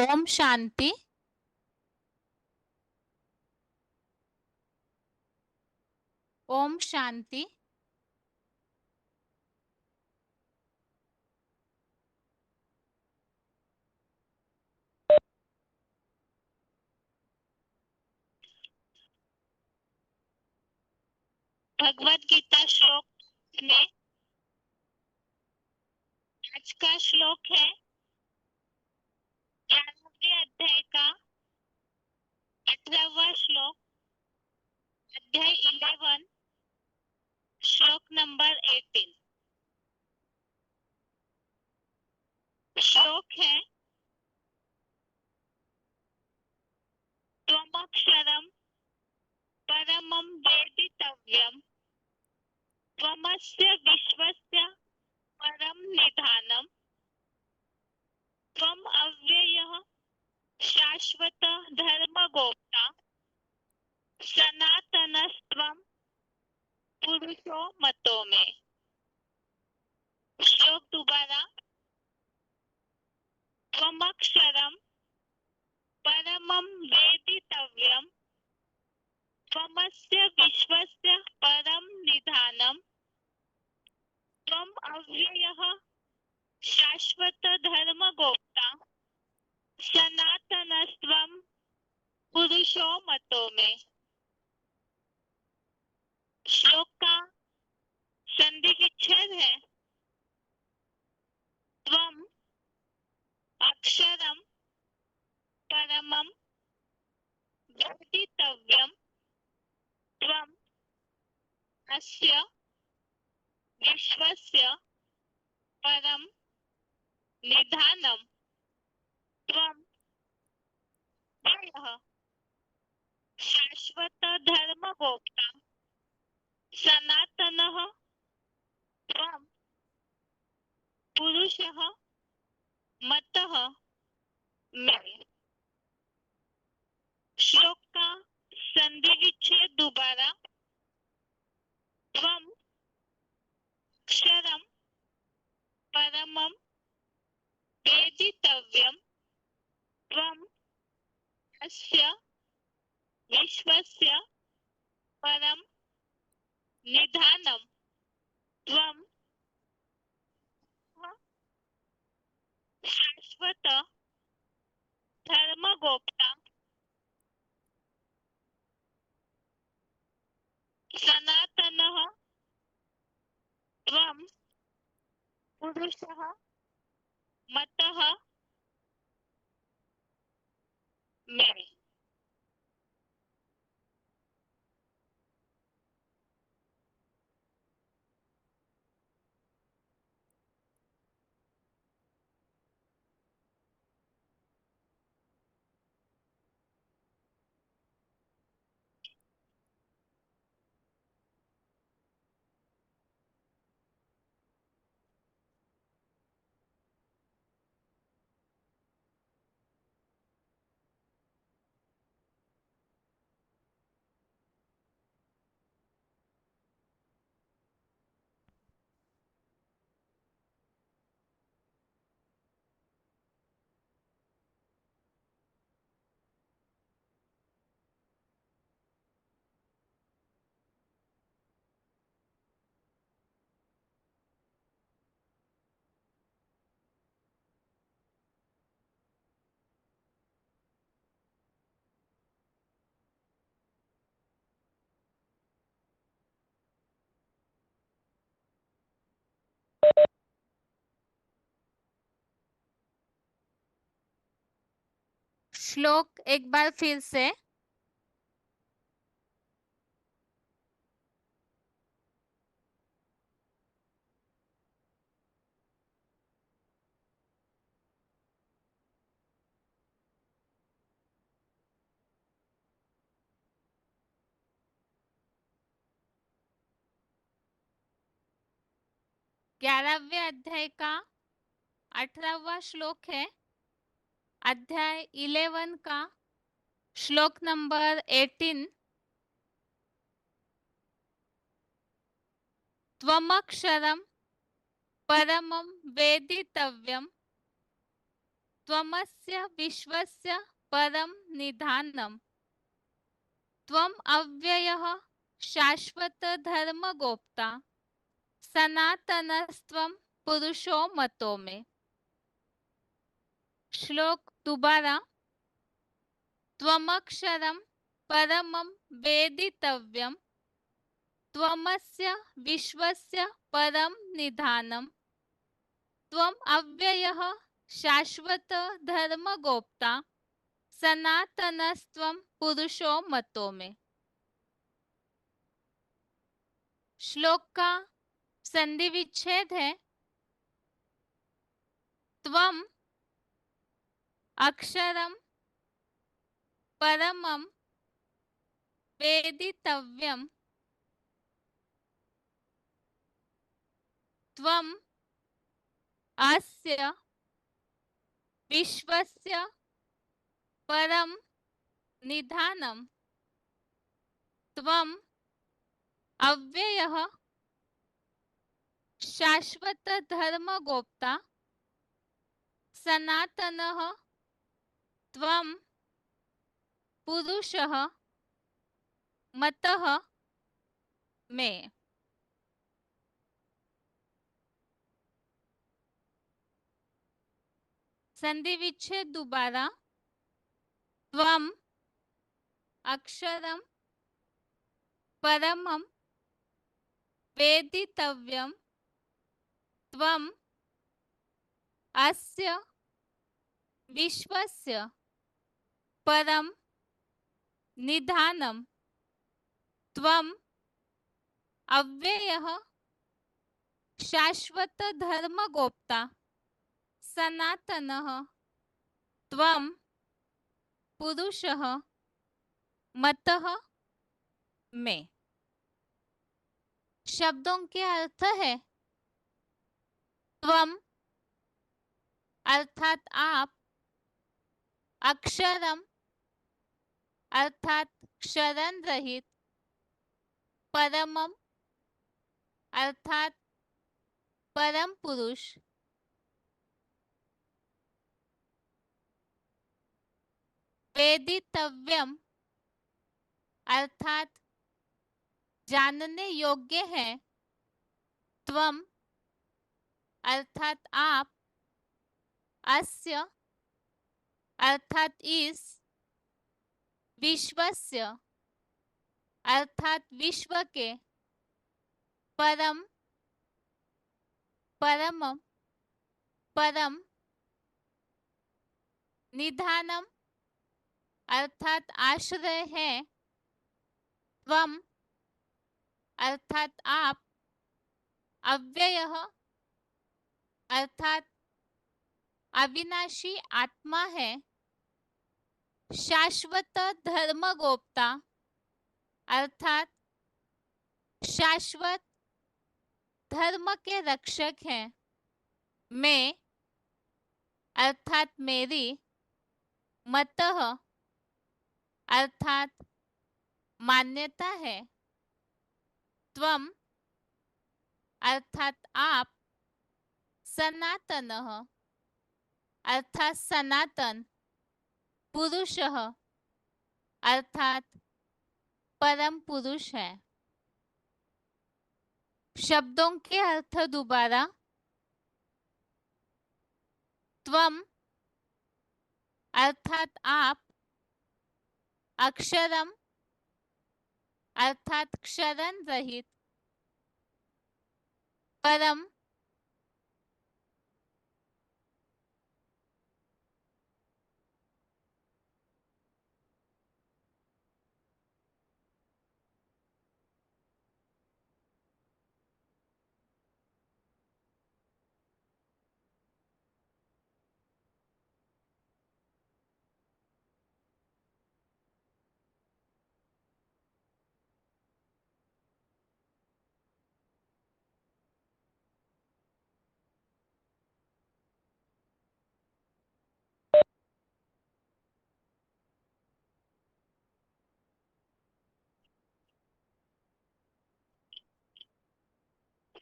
ओम शांति। ओम शांति। भगवत गीता श्लोक में आज का श्लोक है 11वें अध्याय का 18वां श्लोक, अध्याय 11, श्लोक नंबर 18। श्लोक है त्वमक्षरम परमं वेदितव्यम त्वमस्य विश्वस्य परम निधानम त्वम अव्ययः शाश्वत धर्मगोप्ता सनातनस्त्वं पुरुषो मतो में। श्लोक दोबारा। त्वमक्षरम परमं वेदितव्यम त्वमस्य विश्वस्य परम निधानम त्वम अव्ययः शाश्वत धर्मगोप्ता सनातनस्त्वं पुरुषो मतो में। श्लोक का संधि विच्छेद है त्वम अक्षरम परमं वेदितव्यम त्वम अस्य विश्वस्य परम निधानम त्वम अव्ययः शाश्वत धर्मगोप्ता सनातनः त्वं पुरुषः मतः में। श्लोक का संधि विच्छेद दोबारा। त्वम अक्षरम परमं वेदितव्यम त्वम अस्य विश्वस्य परम निधानम त्वम शाश्वत धर्मगोप्ता सनातनः त्वं पुरुषः मतः में। श्लोक एक बार फिर से। ग्यारहवें अध्याय का 18वां श्लोक है, अध्याय 11 का श्लोक नंबर 18। त्वमक्षरम परमं वेदितव्यम त्वमस्य विश्वस्य परम निधानम् त्वम् अव्ययः शाश्वत धर्मगोप्ता सनातनस्त्वं पुरुषो मतो में। श्लोक दोबारा। त्वमक्षरं परमं वेदितव्यं त्वमस्य विश्वस्य परम निधानम् त्वम् अव्ययः शाश्वत धर्मगोप्ता सनातनस्त्वं पुरुषो मतो में। श्लोक का संधि विच्छेद है त्वम अक्षरम परमम वेदितव्यम त्वम अस्य विश्वस्य परम निधानम त्वम अव्ययः शाश्वत धर्मगोप्ता सनातनः त्वं पुरुषः मतः में। संधि विच्छेद दोबारा। त्वम अक्षरम परमं वेदितव्यं त्वम अस्य विश्वस्य परम निधानम् त्वम् अव्ययः शाश्वत धर्मगोप्ता सनातनः त्वं पुरुषः मतः में। शब्दों के अर्थ है त्वम अर्थात आप, अक्षरम अर्थात क्षरण रहित, परमम अर्थात परम पुरुष, वेदितव्यम अर्थात जानने योग्य है, त्वम अर्थात आप, अस्य अर्थात इस, विश्वस्य अर्थात विश्व के, परम परमम परम, निधानम अर्थात आश्रय है, त्वम अर्थात आप, अव्ययः अर्थात अविनाशी आत्मा है, शाश्वत धर्मगोप्ता अर्थात शाश्वत धर्म के रक्षक हैं, मैं अर्थात मेरी, मतः अर्थात मान्यता है, त्वम अर्थात आप, सनातनः अर्थात सनातन, पुरुषः अर्थात परम पुरुष है। शब्दों के अर्थ दोबारा। त्वम अर्थात आप, अक्षरम अर्थात क्षरण रहित, परम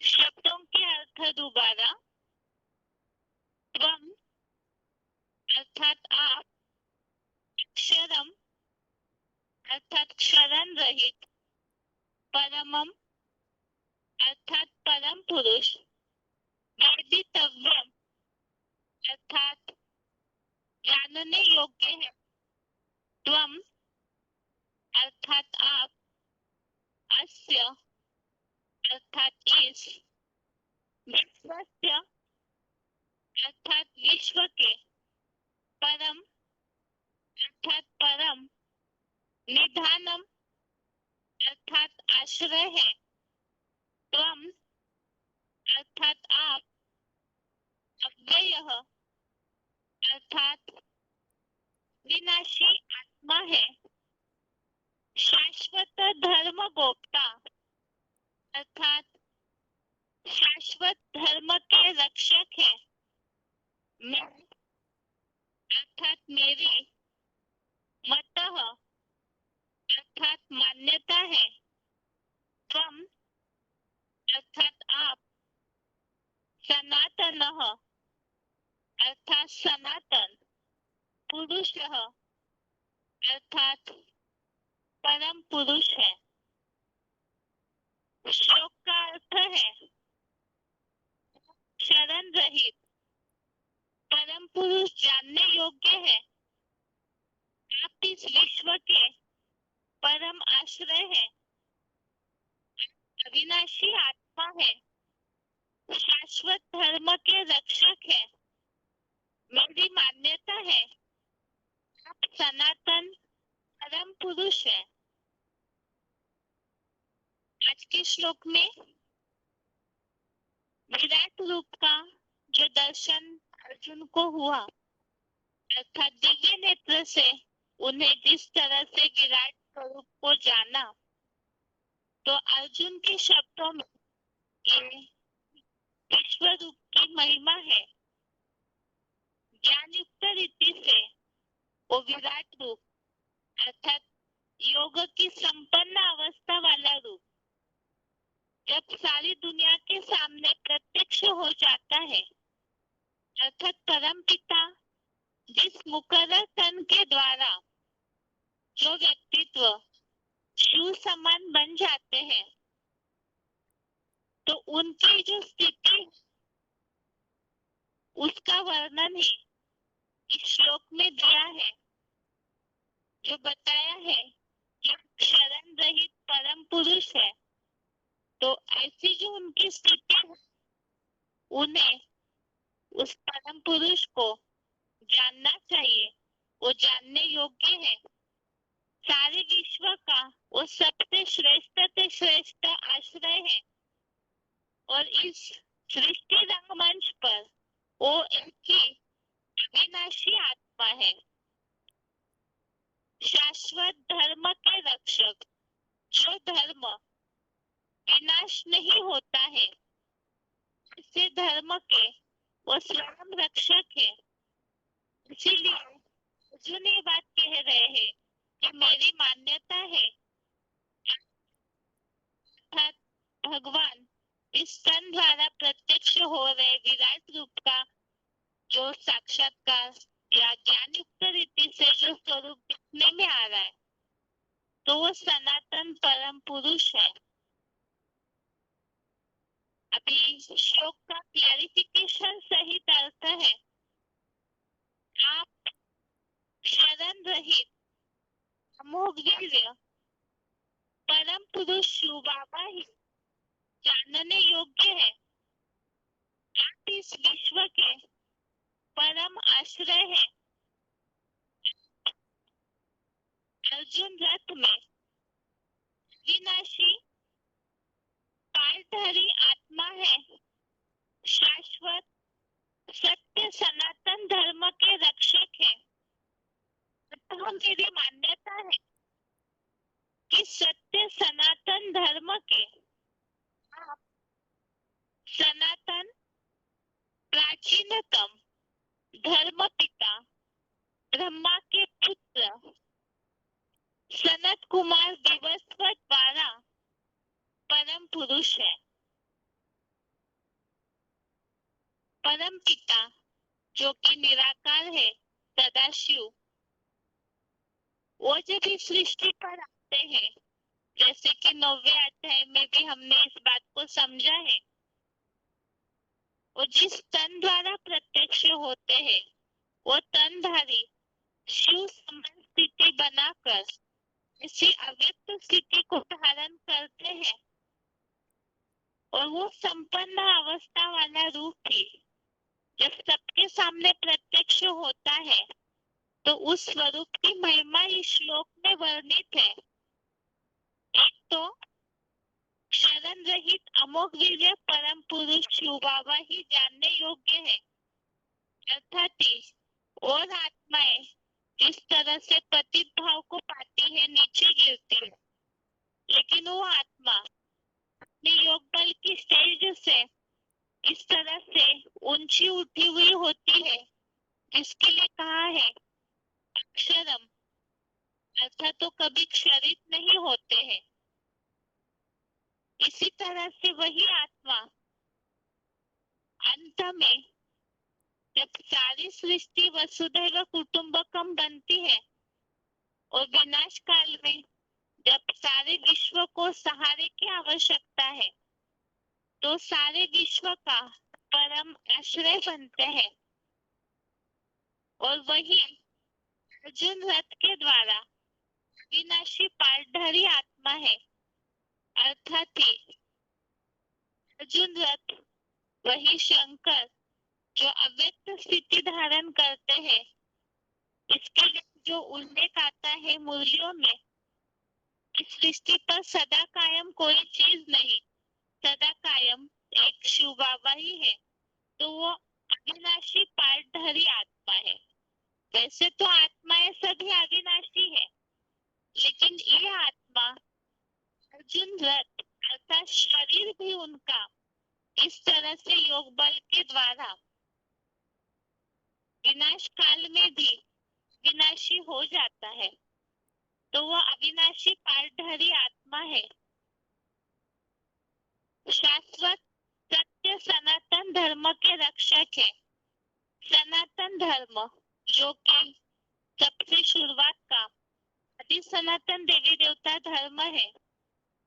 शब्दों के अर्थ दोबारा। त्वम अर्थात आप, अक्षरम अर्थात क्षरण रहित, परमम अर्थात परम पुरुष, वेदितव्यम अर्थात जानने योग्य है, त्वम अर्थात आप, अस्य अर्थात इस, विश्वस्य अर्थात विश्व के, परम अर्थात परम, निधानम अर्थात आश्रय है, त्वम अर्थात आप, अव्ययः अर्थात विनाशी आत्मा है, शाश्वत धर्म गोप्ता अर्थात शाश्वत धर्म के रक्षक है, मैं अर्थात मेरी, मतः अर्थात मान्यता है, त्वम अर्थात आप, सनातनः अर्थात सनातन, पुरुषः अर्थात परम पुरुष है। श्लोक का अर्थ है शरण रहित, परम पुरुष जानने योग्य है, आप इस विश्व के परम आश्रय है, अविनाशी आत्मा है, शाश्वत धर्म के रक्षक है, मेरी मान्यता है, आप सनातन परम पुरुष है। आज के श्लोक में विराट रूप का जो दर्शन अर्जुन को हुआ, अर्थात दिव्य नेत्र से उन्हें जिस तरह से विराट स्वरूप को जाना, तो अर्जुन के शब्दों में ये विश्व रूप की महिमा है। ज्ञान युक्त रीति से वो विराट रूप अर्थात योग की संपन्न अवस्था वाला रूप जब सारी दुनिया के सामने प्रत्यक्ष हो जाता है, अर्थात परम पिता जिस मुकर्रर तन के द्वारा जो व्यक्तित्व शिव समान बन जाते हैं, तो उनकी जो स्थिति उसका वर्णन ही इस श्लोक में दिया है, जो बताया है कि शरण रहित परम पुरुष है। तो ऐसी जो उनकी स्थिति है, उन्हें उस परम पुरुष को जानना चाहिए, वो जानने योग्य है। सारे विश्व का वो सबसे श्रेष्ठ आश्रय है और इस सृष्टि रंगमंच पर वो एक ही अविनाशी आत्मा है, शाश्वत धर्म के रक्षक, जो धर्म विनाश नहीं होता है, इसे धर्म के वो स्वयं रक्षक है। इसीलिए अर्जुन ये बात कह रहे हैं कि मेरी मान्यता है, अर्थात भगवान इस तन द्वारा प्रत्यक्ष हो रहे विराट रूप का जो साक्षात्कार या ज्ञान युक्त रीति से जो स्वरूप दिखने में आ रहा है, तो वो सनातन परम पुरुष है। अभी श्लोक का क्लैरिफिकेशन सहित अर्थ है, आप शरण रहित अमोघ वीर्य परम पुरुष शिव बाबा ही जानने योग्य है, आप इस विश्व के परम आश्रय है। अर्जुन रथ में विनाशी पालधारी आत्मा है, शाश्वत सत्य सनातन धर्म के रक्षक है। तो मेरी मान्यता है कि सत्य सनातन धर्म के आप सनातन प्राचीनतम धर्म पिता ब्रह्मा के पुत्र सनत कुमार विवस्वत द्वारा परम पुरुष है। परम पिता जो कि निराकार है, सदाशिव, वो जब इस सृष्टि पर आते हैं, जैसे कि 9वें अध्याय में भी हमने इस बात को समझा है, वो जिस तन द्वारा प्रत्यक्ष होते हैं, वो तनधारी शिव समान स्थिति बनाकर इसी अव्यक्त स्थिति को धारण करते हैं, और वो संपन्न अवस्था वाला रूप भी जब सबके सामने प्रत्यक्ष होता है, तो उस स्वरूप की महिमा इस श्लोक में वर्णित है। एक तो क्षरण रहित अमोघ वीर्य परम पुरुष शिव बाबा ही जानने योग्य है, अर्थात और आत्माएं जिस तरह से पतित भाव को पाती है, नीचे गिरती है, लेकिन वो आत्मा अपने योग बल की स्टेज से इस तरह से ऊंची उठी हुई होती है, जिसके लिए कहा है अक्षरम, अर्थात तो कभी क्षरित नहीं होते हैं। इसी तरह से वही आत्मा अंत में जब सारी सृष्टि वसुधैव कुटुंबकम बनती है, और विनाश काल में जब सारे विश्व को सहारे की आवश्यकता है, तो सारे विश्व का परम आश्रय बनते हैं, और वही अर्जुन रथ के द्वारा विनाशी पालधारी आत्मा है, अर्थात अर्जुन रथ वही शंकर जो अव्यक्त स्थिति धारण करते हैं। इसके लिए जो उल्लेख आता है मुरलियों में, इस सृष्टि पर सदा कायम कोई चीज नहीं, सदा कायम एक शिव बाबा ही है, तो वो अविनाशी पालधारी आत्मा है। वैसे तो आत्माएं सभी अविनाशी है, लेकिन ये आत्मा अर्जुन रथ अर्थात शरीर भी उनका इस तरह से योग बल के द्वारा विनाश काल में भी विनाशी हो जाता है, तो वो अविनाशी पालधारी आत्मा है। शाश्वत सत्य सनातन धर्म के रक्षक है। सनातन धर्म जो कि सबसे शुरुआत का आदि सनातन देवी देवता धर्म है,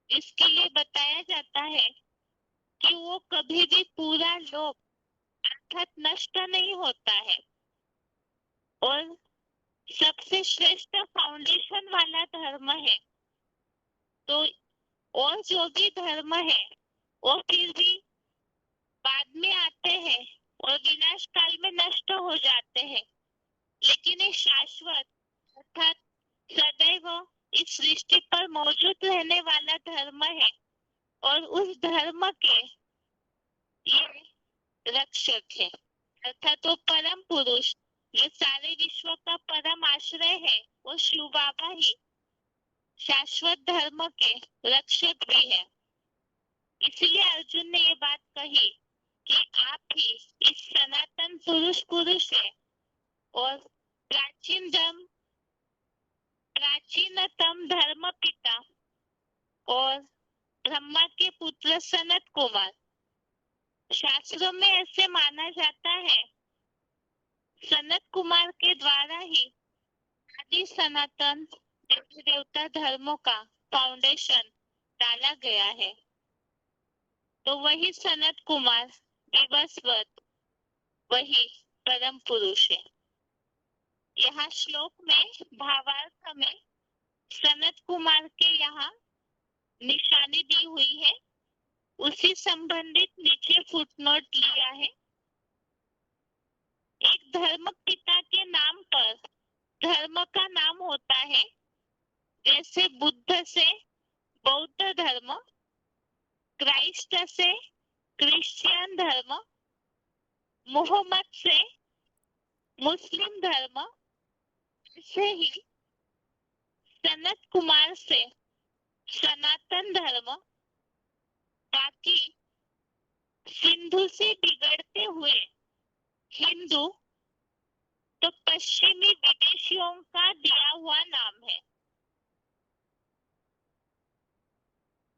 इसके लिए बताया जाता है कि वो कभी भी पूरा लोप अर्थात नष्ट नहीं होता है, और सबसे श्रेष्ठ फाउंडेशन वाला धर्म है। तो और जो भी धर्म है वो फिर भी बाद में आते हैं और विनाश काल में नष्ट हो जाते हैं, लेकिन ये शाश्वत अर्थात सदैव इस सृष्टि पर मौजूद रहने वाला धर्म है, और उस धर्म के ये रक्षक है, अर्थात वो परम पुरुष जो सारे विश्व का परम आश्रय है, वो शिव बाबा ही शाश्वत धर्म के रक्षक भी है। इसलिए अर्जुन ने ये बात कही कि आप ही इस सनातन पुरुष है, और प्राचीनतम धर्म पिता और ब्रह्मा के पुत्र सनत कुमार। शास्त्रों में ऐसे माना जाता है, सनत कुमार के द्वारा ही आदि सनातन देवी देवता धर्मों का फाउंडेशन डाला गया है। तो वही सनत कुमार विवस्वत वही परम पुरुष है। यहाँ श्लोक में भावार्थ में सनत कुमार के यहाँ निशानी दी हुई है, उसी संबंधित नीचे फुटनोट लिया है। एक धर्म पिता के नाम पर धर्म का नाम होता है, जैसे बुद्ध से बौद्ध धर्म, क्राइस्ट से क्रिश्चियन धर्म, मोहम्मद से मुस्लिम धर्म, ऐसे ही सनत कुमार से सनातन धर्म, बाकी सिंधु से बिगड़ते हुए हिंदू तो पश्चिमी विदेशियों का दिया हुआ नाम है।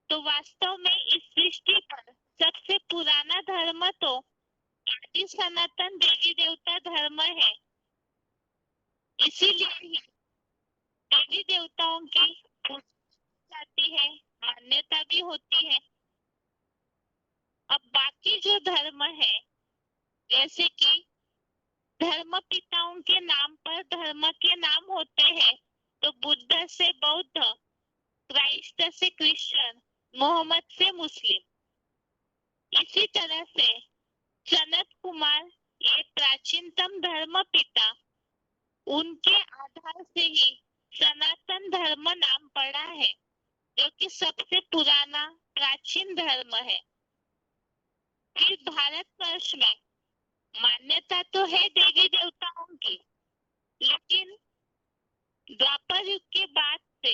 तो वास्तव में इस सृष्टि पर सबसे पुराना धर्म तो आदि सनातन देवी देवता धर्म है, इसीलिए ही देवी देवताओं की पूजा जाती है, मान्यता भी होती है। अब बाकी जो धर्म है, जैसे कि धर्म पिताओं के नाम पर धर्म के नाम होते हैं, तो बुद्ध से बौद्ध, क्राइस्ट से क्रिश्चियन, मोहम्मद से मुस्लिम। इसी तरह से सनत कुमार ये प्राचीनतम धर्म पिता, उनके आधार से ही सनातन धर्म नाम पड़ा है, जो कि सबसे पुराना प्राचीन धर्म है। फिर भारतवर्ष में मान्यता तो है देवी देवताओं की, लेकिन द्वापर युग के बाद से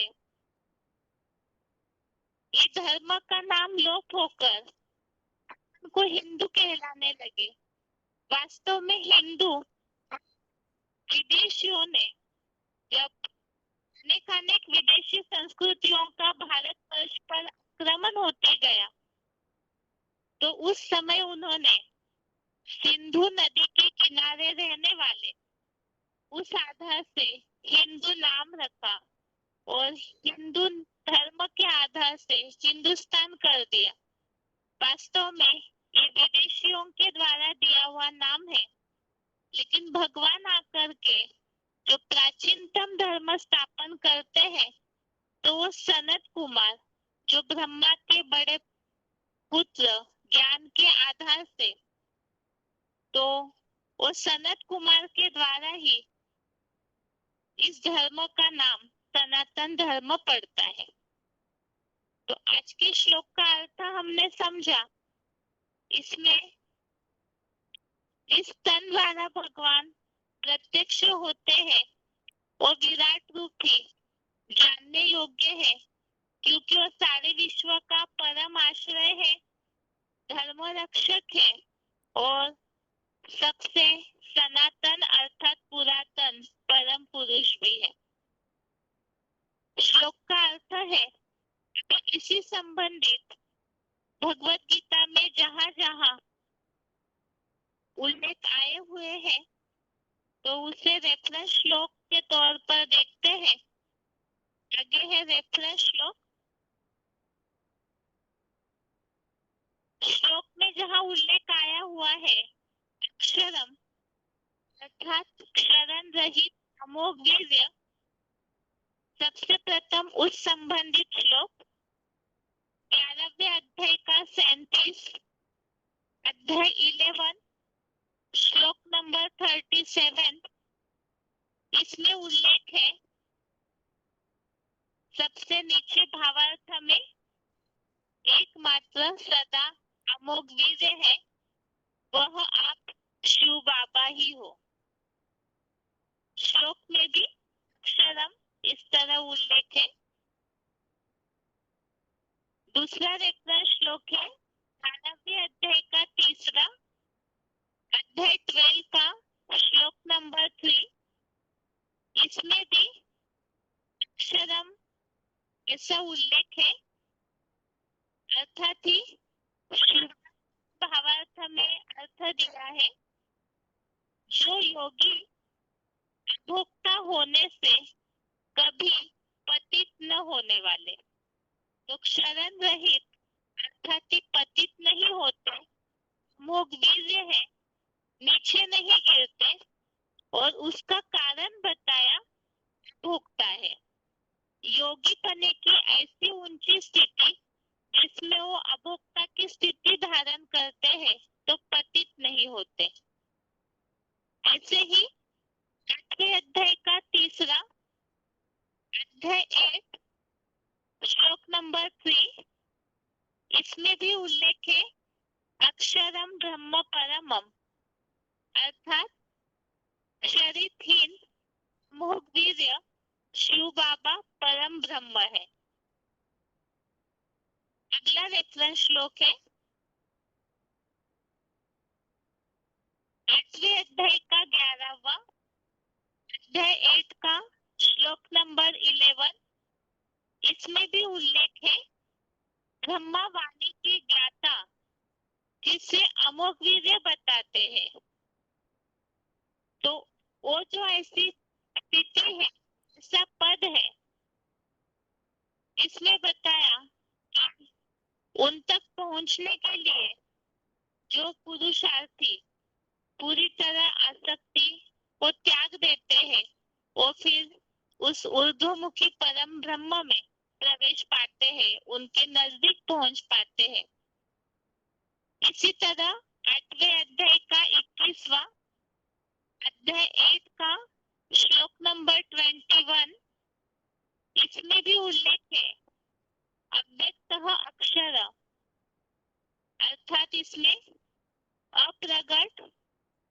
ये धर्म का नाम लोप होकर उनको हिंदू कहलाने लगे। वास्तव में हिंदू विदेशियों ने जब अनेक विदेशी संस्कृतियों का भारतवर्ष पर आक्रमण होते गया, तो उस समय उन्होंने सिंधु नदी के किनारे रहने वाले उस आधार से हिंदू नाम रखा और हिंदू धर्म के आधार से हिंदुस्तान कर दिया। वास्तव में ये विदेशियों के द्वारा दिया हुआ नाम है, लेकिन भगवान आकर के जो प्राचीनतम धर्म स्थापन करते हैं, तो वो सनत कुमार, जो ब्रह्मा के बड़े पुत्र ज्ञान के आधार से, तो वो सनत कुमार के द्वारा ही इस धर्म का नाम सनातन धर्म पड़ता है। तो आज के श्लोक का अर्थ हमने समझा। इसमें इस तन द्वारा भगवान प्रत्यक्ष होते हैं और विराट रूप ही जानने योग्य है, क्योंकि वो सारे विश्व का परम आश्रय है, धर्म रक्षक है और सबसे सनातन अर्थात पुरातन परम पुरुष भी है। श्लोक का अर्थ है कि इसी संबंधित भगवत गीता में जहाँ जहाँ उल्लेख आए हुए हैं, तो उसे रेफरेंस श्लोक के तौर पर देखते हैं। आगे है रेफरेंस श्लोक। श्लोक में जहाँ उल्लेख आया हुआ है अक्षरम अर्थात क्षरण रहित अमोघ वीर्य, सबसे प्रथम उस संबंधित श्लोक 11वें अध्याय का 37 अध्याय 11 श्लोक नंबर 37, इसमें उल्लेख है। सबसे नीचे भावार्थ में एकमात्र सदा अमोघ वीर्य है, वह आप शिव बाबा ही हो। श्लोक में भी अक्षरम इस तरह उल्लेख है। दूसरा रेफरेंस श्लोक है 12वें अध्याय का 3 अध्याय 12 का श्लोक नंबर 3, इसमें भी अक्षरम ऐसा उल्लेख है, अर्थात ही भावार्थ में अर्थ दिया है, जो योगी भोक्ता होने से कभी पतित न होने वाले, तो क्षरण रहित अर्थात ही पतित नहीं होते, मोघ वीर्य है, नीचे नहीं गिरते, और उसका कारण बताया भोक्ता है। योगी पने की ऐसी ऊंची स्थिति जिसमें वो अभोक्ता की स्थिति धारण करते हैं, तो पतित नहीं होते। ऐसे ही 8वें अध्याय का 3 अध्याय 8 श्लोक नंबर 3, इसमें भी उल्लेख है अक्षरम ब्रह्म परमम, अर्थात शरीरहीन मोह वीर्य शिव बाबा परम ब्रह्म है। अगला रेफरेंस श्लोक है 8वें अध्याय का 11वां अध्याय 8 का श्लोक नंबर 11, इसमें भी उल्लेख है ब्रह्मा वाणी के ज्ञाता, जिसे अमोघ वीर्य बताते हैं। तो वो जो ऐसी स्थिति है, ऐसा पद है। इसमें बताया कि उन तक पहुंचने के लिए जो पुरुषार्थी पूरी तरह आसक्ति को त्याग देते हैं, वो फिर उस ऊर्ध्वमुखी परम ब्रह्म में प्रवेश पाते हैं, उनके नजदीक पहुंच पाते हैं। इसी तरह 8वें अध्याय का 21वां अध्याय 8 का श्लोक नंबर 21, इसमें भी उल्लेख है अव्यक्तः अक्षर, अर्थात इसमें अप्रगट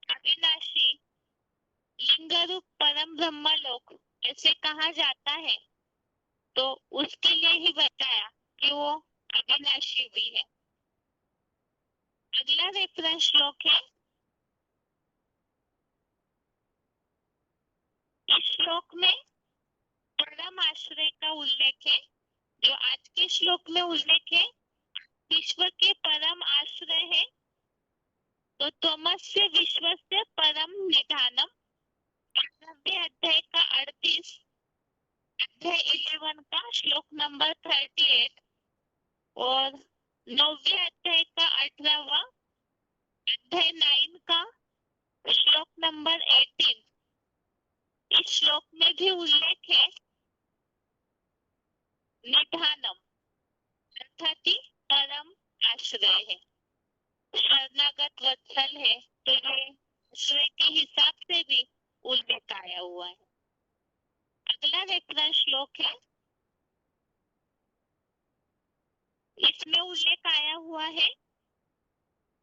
अविनाशी लिंग रूप परम ब्रह्म लोक ऐसे कहा जाता है, तो उसके लिए ही बताया कि वो अविनाशी भी है। अगला रेफरेंस श्लोक है, इस श्लोक में परम आश्रय का उल्लेख है। जो आज के श्लोक में उल्लेख है विश्व के परम आश्रय है, तो तमस्य विश्वस्य परम निधानम, 11वें अध्याय का 38, अध्याय 11 का श्लोक नंबर 38 और 9वें अध्याय का 18वां अध्याय 9 का श्लोक नंबर 18, इस श्लोक में भी उल्लेख है निधानम, अर्थात ही परम आश्रय है, शरणागत वत्सल है, तो ये आश्रय के हिसाब से भी उल्लेख आया हुआ है। अगला रेफरेंस श्लोक है, इसमें उल्लेख आया हुआ है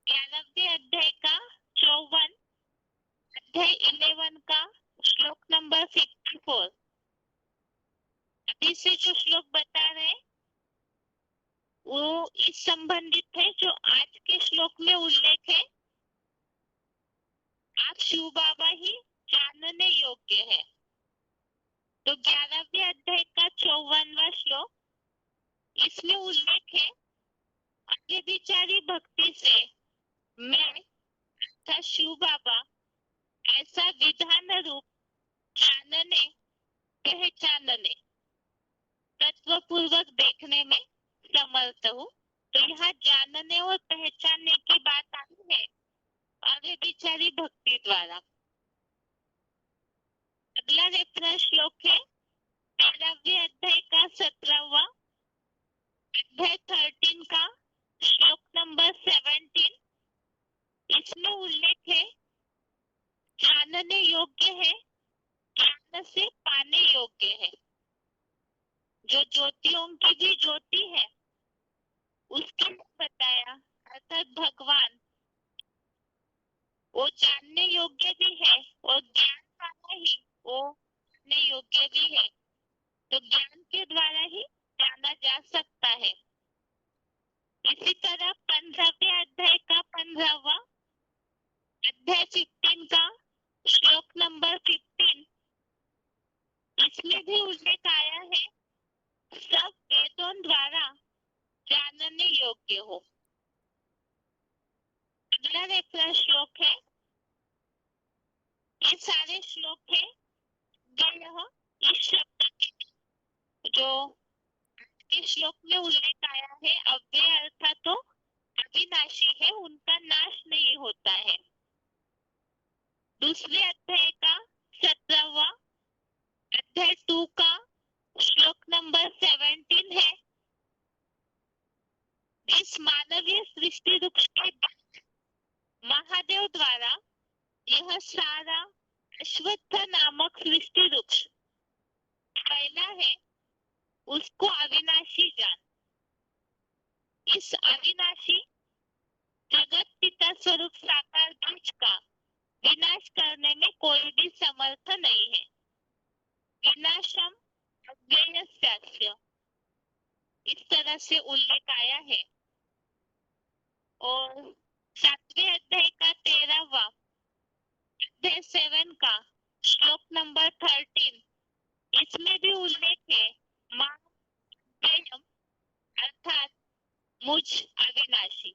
11वें अध्याय का 54, अध्याय 11 का श्लोक नंबर 54। अभी से जो श्लोक बता रहे वो इस संबंधित है जो आज के श्लोक में उल्लेख है, आप शिव बाबा ही जानने योग्य है। तो 11वें अध्याय का 54वां श्लोक, इसमें उल्लेख है आगे विचारी भक्ति से मैं तथा शिव बाबा ऐसा विधान रूप जानने पहचानने तत्व पूर्वक देखने में समर्थ हूँ। तो यहाँ जानने और पहचानने की बात आई है आगे विचारी भक्ति द्वारा। अगला रेफरेंस श्लोक है 13वें अध्याय का 17वां अध्याय 13 का श्लोक नंबर 17, इसमें उल्लेख है जानने योग्य है, ज्ञान से पाने योग्य है। जो ज्योतियों की भी ज्योति है उसके लिए बताया, अर्थात भगवान वो जानने योग्य भी है और ज्ञान वाला ही वो जानने योग्य भी है, तो ज्ञान के द्वारा ही जाना जा सकता है। इसी तरह 15वें अध्याय का 15वां अध्याय 15 का श्लोक नंबर 15, इसमें भी उल्लेख आया है सब वेदों द्वारा जानने योग्य हो। अगला रेफरेंस श्लोक है, ये सारे श्लोक है यह इस शब्द के जो के श्लोक में उल्लेख आया है अव्यय अर्थात तो अविनाशी है, उनका नाश नहीं होता है। दूसरे अध्याय का 17वां अध्याय 2 का श्लोक नंबर 17 है, इस मानवीय सृष्टि वृक्ष के महादेव द्वारा यह सारा अश्वत्थ नामक सृष्टि वृक्ष फैला है, उसको अविनाशी जान। इस अविनाशी जगत पिता स्वरूप साकार बीज का विनाश करने में कोई भी समर्थ नहीं है। विनाशम अज्ञेयस्यास्य, इस तरह से उल्लेख आया है। और 7वें अध्याय का 13वां अध्याय 7 का श्लोक नंबर 13, इसमें भी उल्लेख है मां अज्ञेयम, अर्थात मुझ अविनाशी,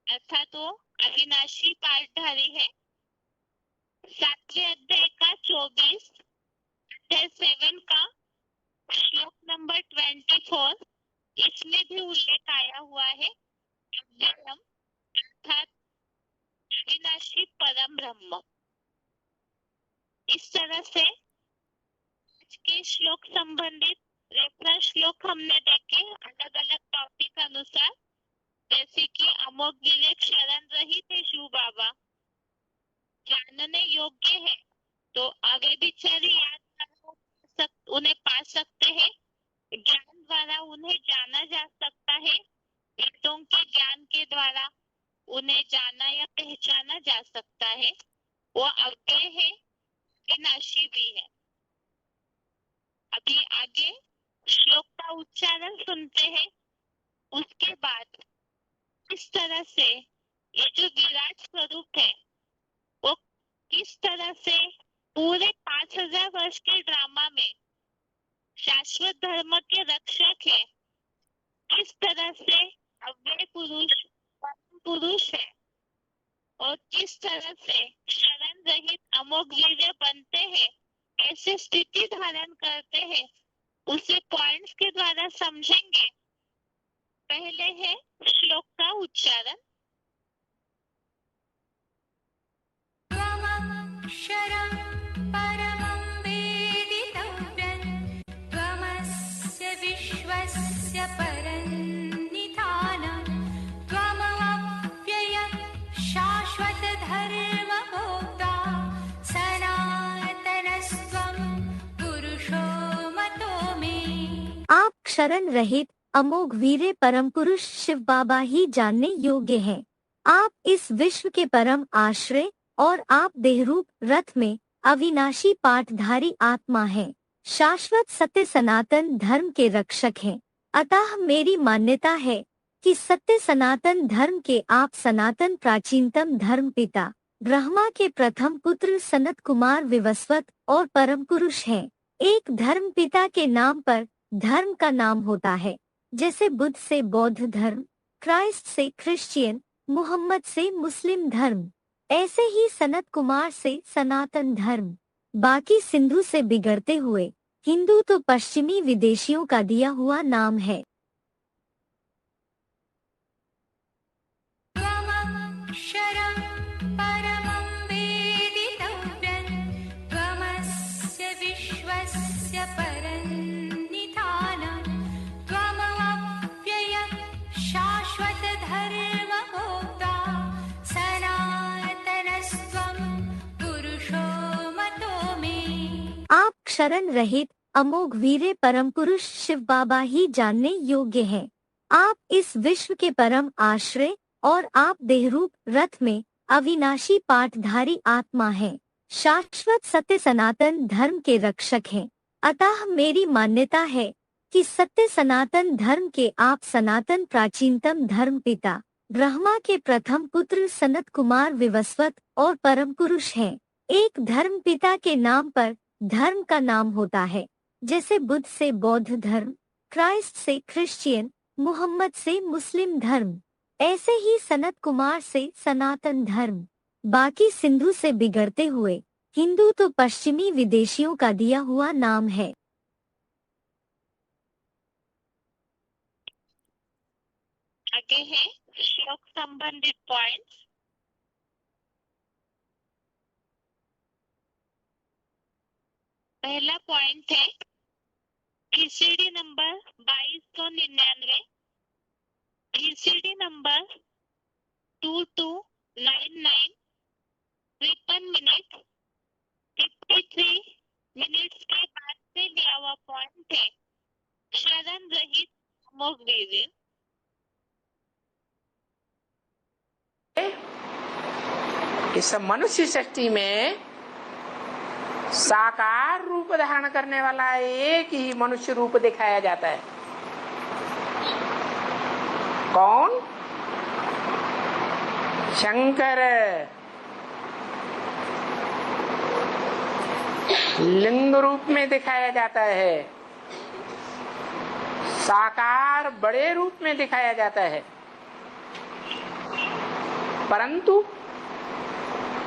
अर्थात वो अविनाशी पाठधारी है। 7वें अध्याय का 24 अध्याय 7 का श्लोक नंबर 24, इसमें भी उल्लेख आया हुआ है अव्ययम अर्थात अविनाशी परम ब्रह्म। इस तरह से आज के श्लोक संबंधित रेफरेंस श्लोक हमने देखे अलग अलग टॉपिक अनुसार, जैसे कि अमोघ विवेक शरण रहित है शिव बाबा, जानने योग्य है तो आगे विचारी याद उन्हें पा सकते हैं, ज्ञान द्वारा उन्हें जाना जा सकता है, वेदों के ज्ञान के द्वारा उन्हें जाना या पहचाना जा सकता है, वो अव्यय है, विनाशी भी है। अभी आगे श्लोक का उच्चारण सुनते हैं, उसके बाद किस तरह से ये जो विराट स्वरूप है वो किस तरह से पूरे 5000 वर्ष के ड्रामा में शाश्वत धर्म के रक्षक है, किस तरह से अव्यय पुरुष परम पुरुष है और किस तरह से शरण रहित अमोघ वीर्य बनते हैं, ऐसे स्थिति धारण करते हैं, उसे पॉइंट्स के द्वारा समझेंगे। पहले है श्लोक का उच्चारण। त्वमक्षरं परमं वेदितव्यं, त्वमस्य विश्वस्य परन्निधानं, त्वमव्ययः शाश्वतधर्मभोक्ता, सनातनस्त्वं पुरुषो मतो मे। आप क्षरण रहित अमोघ वीर्य परम पुरुष शिव बाबा ही जानने योग्य हैं। आप इस विश्व के परम आश्रय और आप देहरूप रथ में अविनाशी पाठधारी आत्मा हैं, शाश्वत सत्य सनातन धर्म के रक्षक हैं। अतः मेरी मान्यता है कि सत्य सनातन धर्म के आप सनातन प्राचीनतम धर्म पिता ब्रह्मा के प्रथम पुत्र सनत कुमार विवस्वत और परम पुरुष हैं। एक धर्म पिता के नाम पर धर्म का नाम होता है, जैसे बुद्ध से बौद्ध धर्म, क्राइस्ट से क्रिश्चियन, मोहम्मद से मुस्लिम धर्म, ऐसे ही सनत कुमार से सनातन धर्म। बाकी सिंधु से बिगड़ते हुए हिंदू तो पश्चिमी विदेशियों का दिया हुआ नाम है। त्वमक्षरं परमं वेदितव्यं, त्वमस्य विश्वस्य परन्निधानं, त्वमव्ययः शाश्वतधर्मभोक्ता, सनातनस्त्वं पुरुषो मतो मे। आप क्षरण रहित अमोघ वीर्य परम पुरुष शिव बाबा ही जानने योग्य हैं। आप इस विश्व के परम आश्रय और आप देहरूप रथ में अविनाशी पाठधारी आत्मा हैं, शाश्वत सत्य सनातन धर्म के रक्षक हैं। अतः मेरी मान्यता है कि सत्य सनातन धर्म के आप सनातन प्राचीनतम धर्म पिता ब्रह्मा के प्रथम पुत्र सनत कुमार विवस्वत और परम पुरुष हैं। एक धर्म पिता के नाम पर धर्म का नाम होता है, जैसे बुद्ध से बौद्ध धर्म, क्राइस्ट से क्रिश्चियन, मोहम्मद से मुस्लिम धर्म, ऐसे ही सनत कुमार से सनातन धर्म। बाकी सिंधु से बिगड़ते हुए हिंदू तो पश्चिमी विदेशियों का दिया हुआ नाम है। आगे है श्लोक संबंधित पॉइंट्स। पहला पॉइंट है PCD number 2299, PCD number 2299, 53 minute 53 minutes के बाद से लिया हुआ पॉइंट है शरण रहित अमोघ वीर्य। इस मनुष्य सृष्टि में साकार रूप धारण करने वाला एक ही मनुष्य रूप दिखाया जाता है। कौन? शंकर। लिंग रूप में दिखाया जाता है, साकार बड़े रूप में दिखाया जाता है, परंतु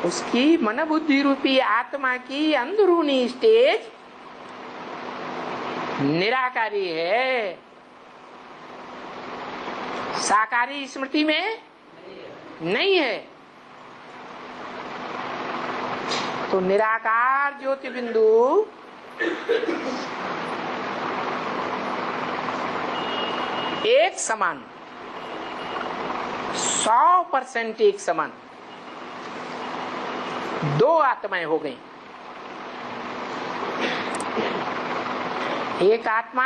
उसकी मन बुद्धि रूपी आत्मा की अंदरूनी स्टेज निराकारी है, साकारी स्मृति में नहीं है। तो निराकार ज्योति बिंदु एक समान, 100% एक समान दो आत्माएं हो गई। एक आत्मा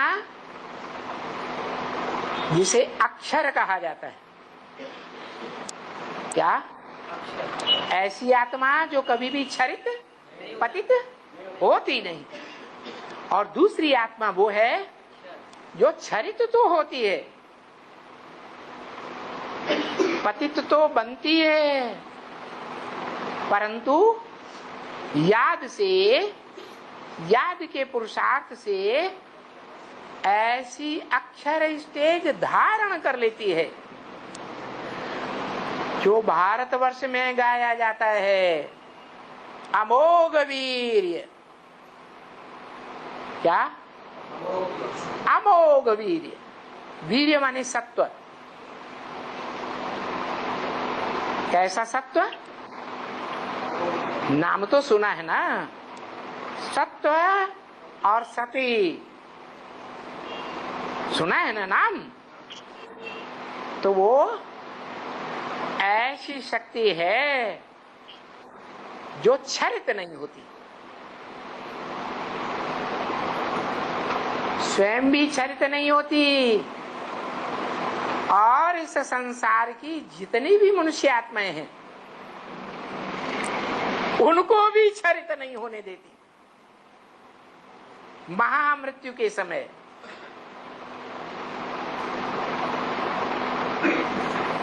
जिसे अक्षर कहा जाता है, क्या? ऐसी आत्मा जो कभी भी क्षरित पतित होती नहीं। और दूसरी आत्मा वो है जो क्षरित तो होती है, पतित तो बनती है, परंतु याद से, याद के पुरुषार्थ से ऐसी अक्षर स्टेज धारण कर लेती है जो भारतवर्ष में गाया जाता है, अमोघ वीर्य। क्या? अमोघ वीर्य। वीर्य माने सत्व। कैसा सत्व? नाम तो सुना है ना, सत्व और सती, सुना है ना नाम। तो वो ऐसी शक्ति है जो क्षरित नहीं होती, स्वयं भी क्षरित नहीं होती, और इस संसार की जितनी भी मनुष्य आत्माएं हैं उनको भी क्षरित नहीं होने देती। महामृत्यु के समय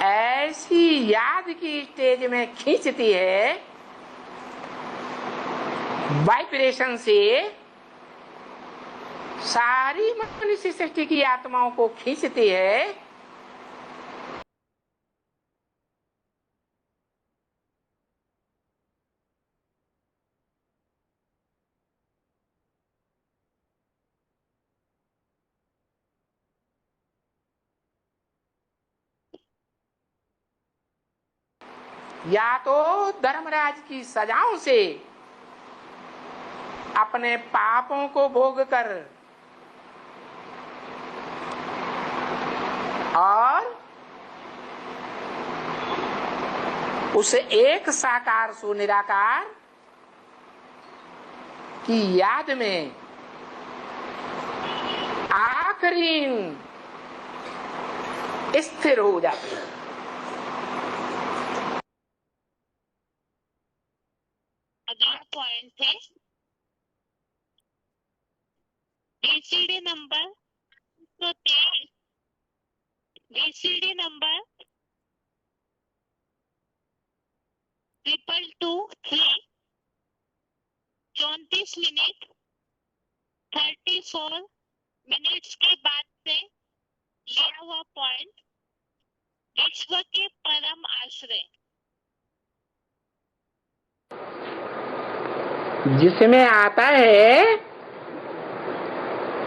ऐसी याद की स्टेज में खींचती है, वाइब्रेशन से सारी मनुष्य सृष्टि की आत्माओं को खींचती है। या तो धर्मराज की सजाओं से अपने पापों को भोग कर और उस एक साकार सो निराकार की याद में आखिरी स्थिर हो जाती है। अगला पॉइंट है BCD number 123, BCD number 223, 34 minute 34 minutes के बाद से लिया हुआ पॉइंट, विश्व के परम आश्रय। जिसमें आता है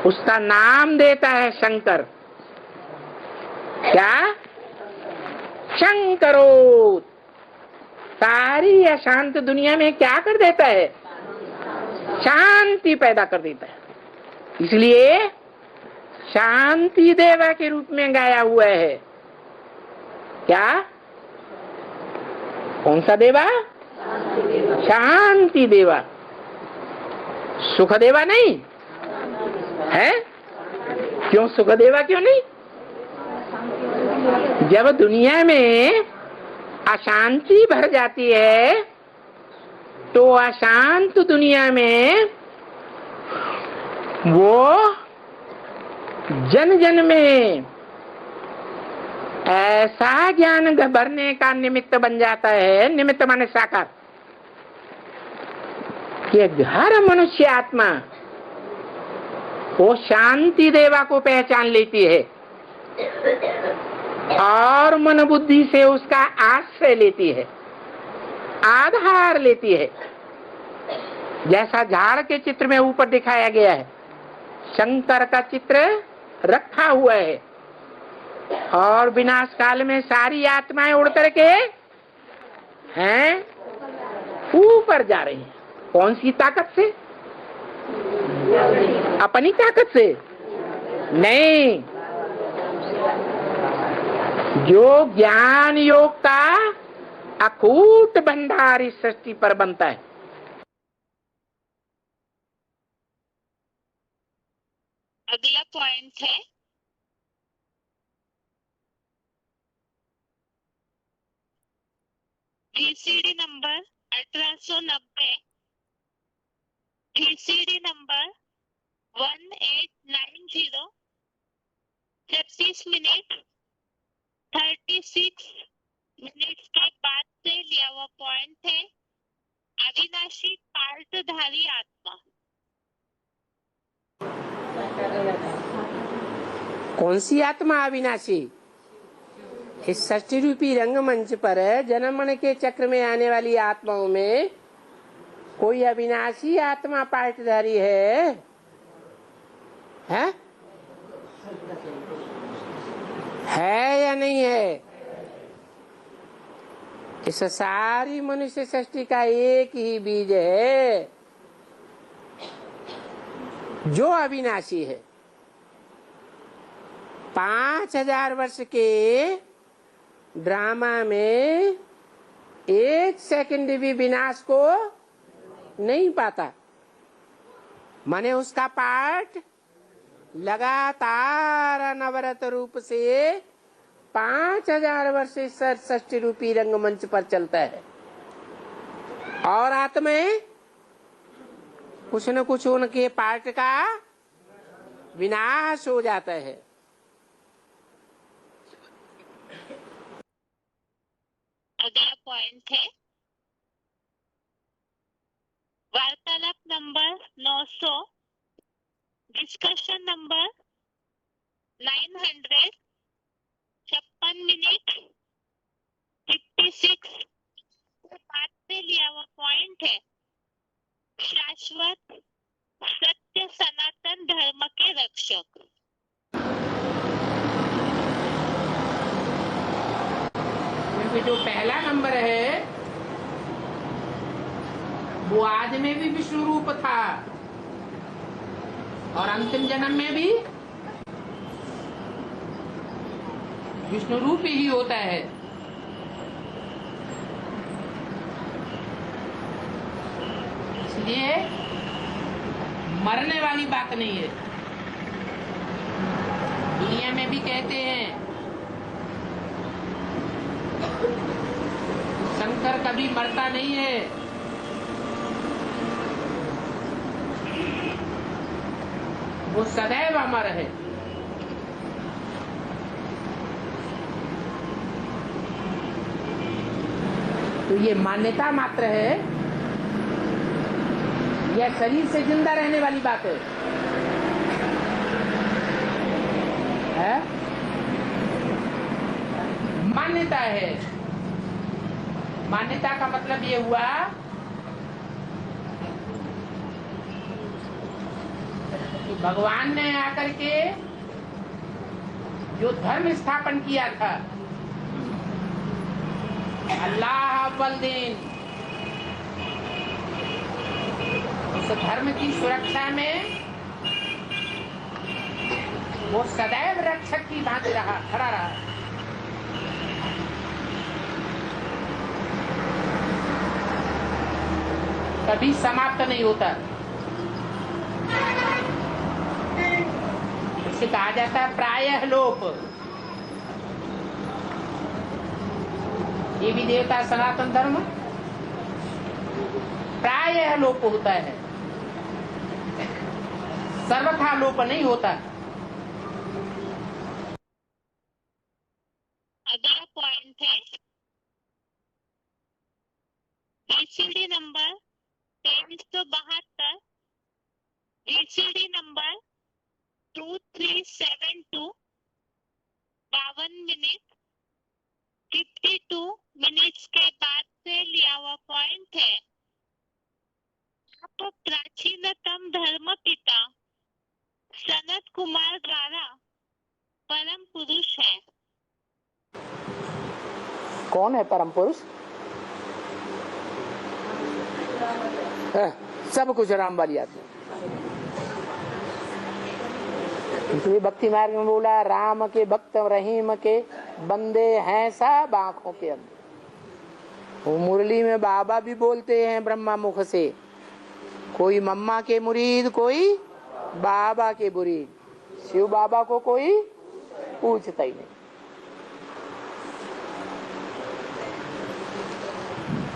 उसका नाम देता है शंकर। क्या? शंकरो। सारी अशांत दुनिया में क्या कर देता है? शांति पैदा कर देता है। इसलिए शांति देवा के रूप में गाया हुआ है। क्या? कौन सा देवा? शांति देवा। सुख देवा नहीं है? क्यों सुख देवा क्यों नहीं? जब दुनिया में अशांति भर जाती है तो अशांत दुनिया में वो जन जन में ऐसा ज्ञान भरने का निमित्त बन जाता है। निमित्त माने साकार, कि हर मनुष्य आत्मा वो शांति देवा को पहचान लेती है और मन बुद्धि से उसका आश्रय लेती है, आधार लेती है। जैसा झाड़ के चित्र में ऊपर दिखाया गया है, शंकर का चित्र रखा हुआ है और विनाश काल में सारी आत्माएं उड़ करके हैं ऊपर जा रही हैं। कौन सी ताकत से? अपनी ताकत से नहीं, जो ज्ञान योग का अकूट भंडार इस सृष्टि पर बनता है। अगला पॉइंट है VCD number 1890, VCD number 1890, 36 minute 36 minute के बाद से लिया हुआ पॉइंट है अविनाशी पार्टधारी आत्मा। कौन सी आत्मा अविनाशी? इस षष्टि रूपी रंगमंच पर जन्म मरण के चक्र में आने वाली आत्माओं में कोई अविनाशी आत्मा पार्टधारी है? है या नहीं है? इस सारी मनुष्य सृष्टि का एक ही बीज है जो अविनाशी है। 5000 वर्ष के ड्रामा में 1 सेकंड भी विनाश को नहीं पाता। माने उसका पाठ लगातार अनवरत रूप से 5000 वर्ष षष्टि रूपी रंगमंच पर चलता है और आत्माएं कुछ न कुछ उनके पाठ का विनाश हो जाता है। अगला पॉइंट है वार्तालाप नंबर 900, डिस्कशन नंबर 900, 56 मिनट 56 के बाद से लिया हुआ पॉइंट है शाश्वत सत्य सनातन धर्म के रक्षक। जो पहला नंबर है वो आज में भी विष्णु रूप था और अंतिम जन्म में भी विष्णु रूप ही होता है। इसलिए मरने वाली बात नहीं है। दुनिया में भी कहते हैं शंकर कभी मरता नहीं है। वो सदैव अमर है। तो ये मान्यता मात्र है, यह शरीर से जिंदा रहने वाली बात है? मान्यता है। मान्यता का मतलब ये हुआ कि भगवान ने आकर के जो धर्म स्थापन किया था, अल्लाह अव्वल दिन, उस धर्म की सुरक्षा में वो सदैव रक्षक की भांति खड़ा रहा। कभी समाप्त नहीं होता। इसे कहा जाता है प्रायः लोप। ये भी देवता सनातन धर्म प्रायः लोप होता है, सर्वथा लोप नहीं होता। अगला पॉइंट है VCD number 372, VCD number 2372, 52 minute 52 minutes के बाद से लिया हुआ पॉइंट है आप प्राचीनतम धर्म पिता सनत कुमार द्वारा परम पुरुष है। कौन है परम पुरुष? सब कुछ राम वाली आती। इसलिए भक्ति मार्ग में बोला राम के भक्त रहीम के बंदे हैं सब आंखों के अंदर। वो मुरली में बाबा भी बोलते हैं ब्रह्मा मुख से, कोई मम्मा के मुरीद कोई बाबा के मुरीद, शिव बाबा को कोई पूछता ही नहीं।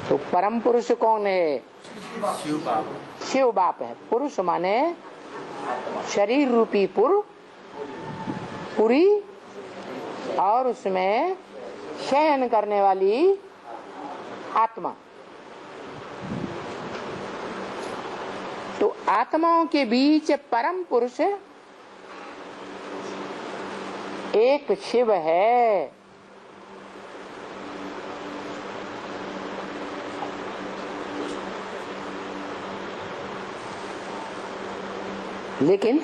तो परम पुरुष कौन है? शिव बाबा। शिव बाप है। पुरुष माने शरीर रूपी पुरी और उसमें शयन करने वाली आत्मा। तो आत्माओं के बीच परम पुरुष एक शिव है। लेकिन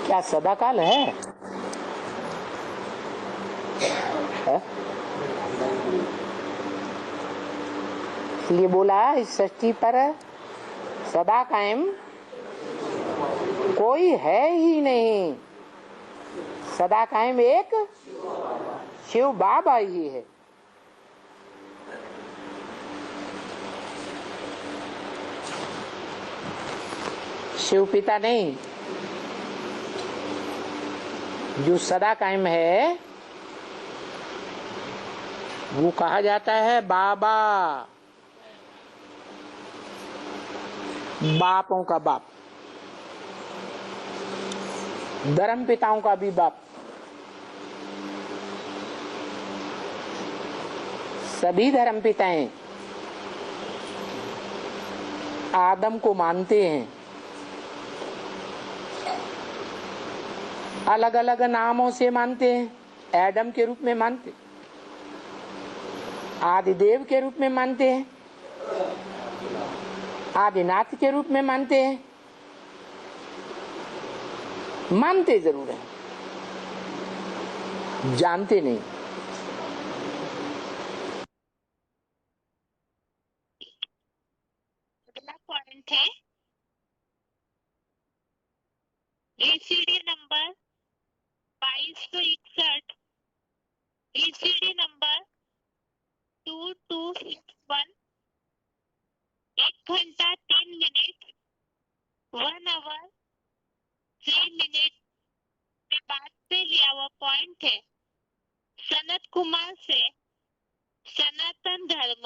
क्या सदाकाल है? इसलिए बोला इस सृष्टि पर सदा कायम कोई है ही नहीं। सदा कायम एक शिव बाबा ही है। शिव पिता नहीं, जो सदा कायम है वो कहा जाता है बाबा, बापों का बाप, धर्म पिताओं का भी बाप। सभी धर्म पिताएं आदम को मानते हैं, अलग अलग नामों से मानते हैं। एडम के रूप में मानते, आदिदेव के रूप में मानते हैं, आदिनाथ के रूप में मानते हैं। मानते जरूर हैं, जानते नहीं। अगला पॉइंट है एसीडी नंबर 2261, एसीडी नंबर 2261, 1 घंटा 3 मिनट 1 आवर 3 मिनट के बाद से लिया हुआ पॉइंट है। सनत कुमार से सनातन धर्म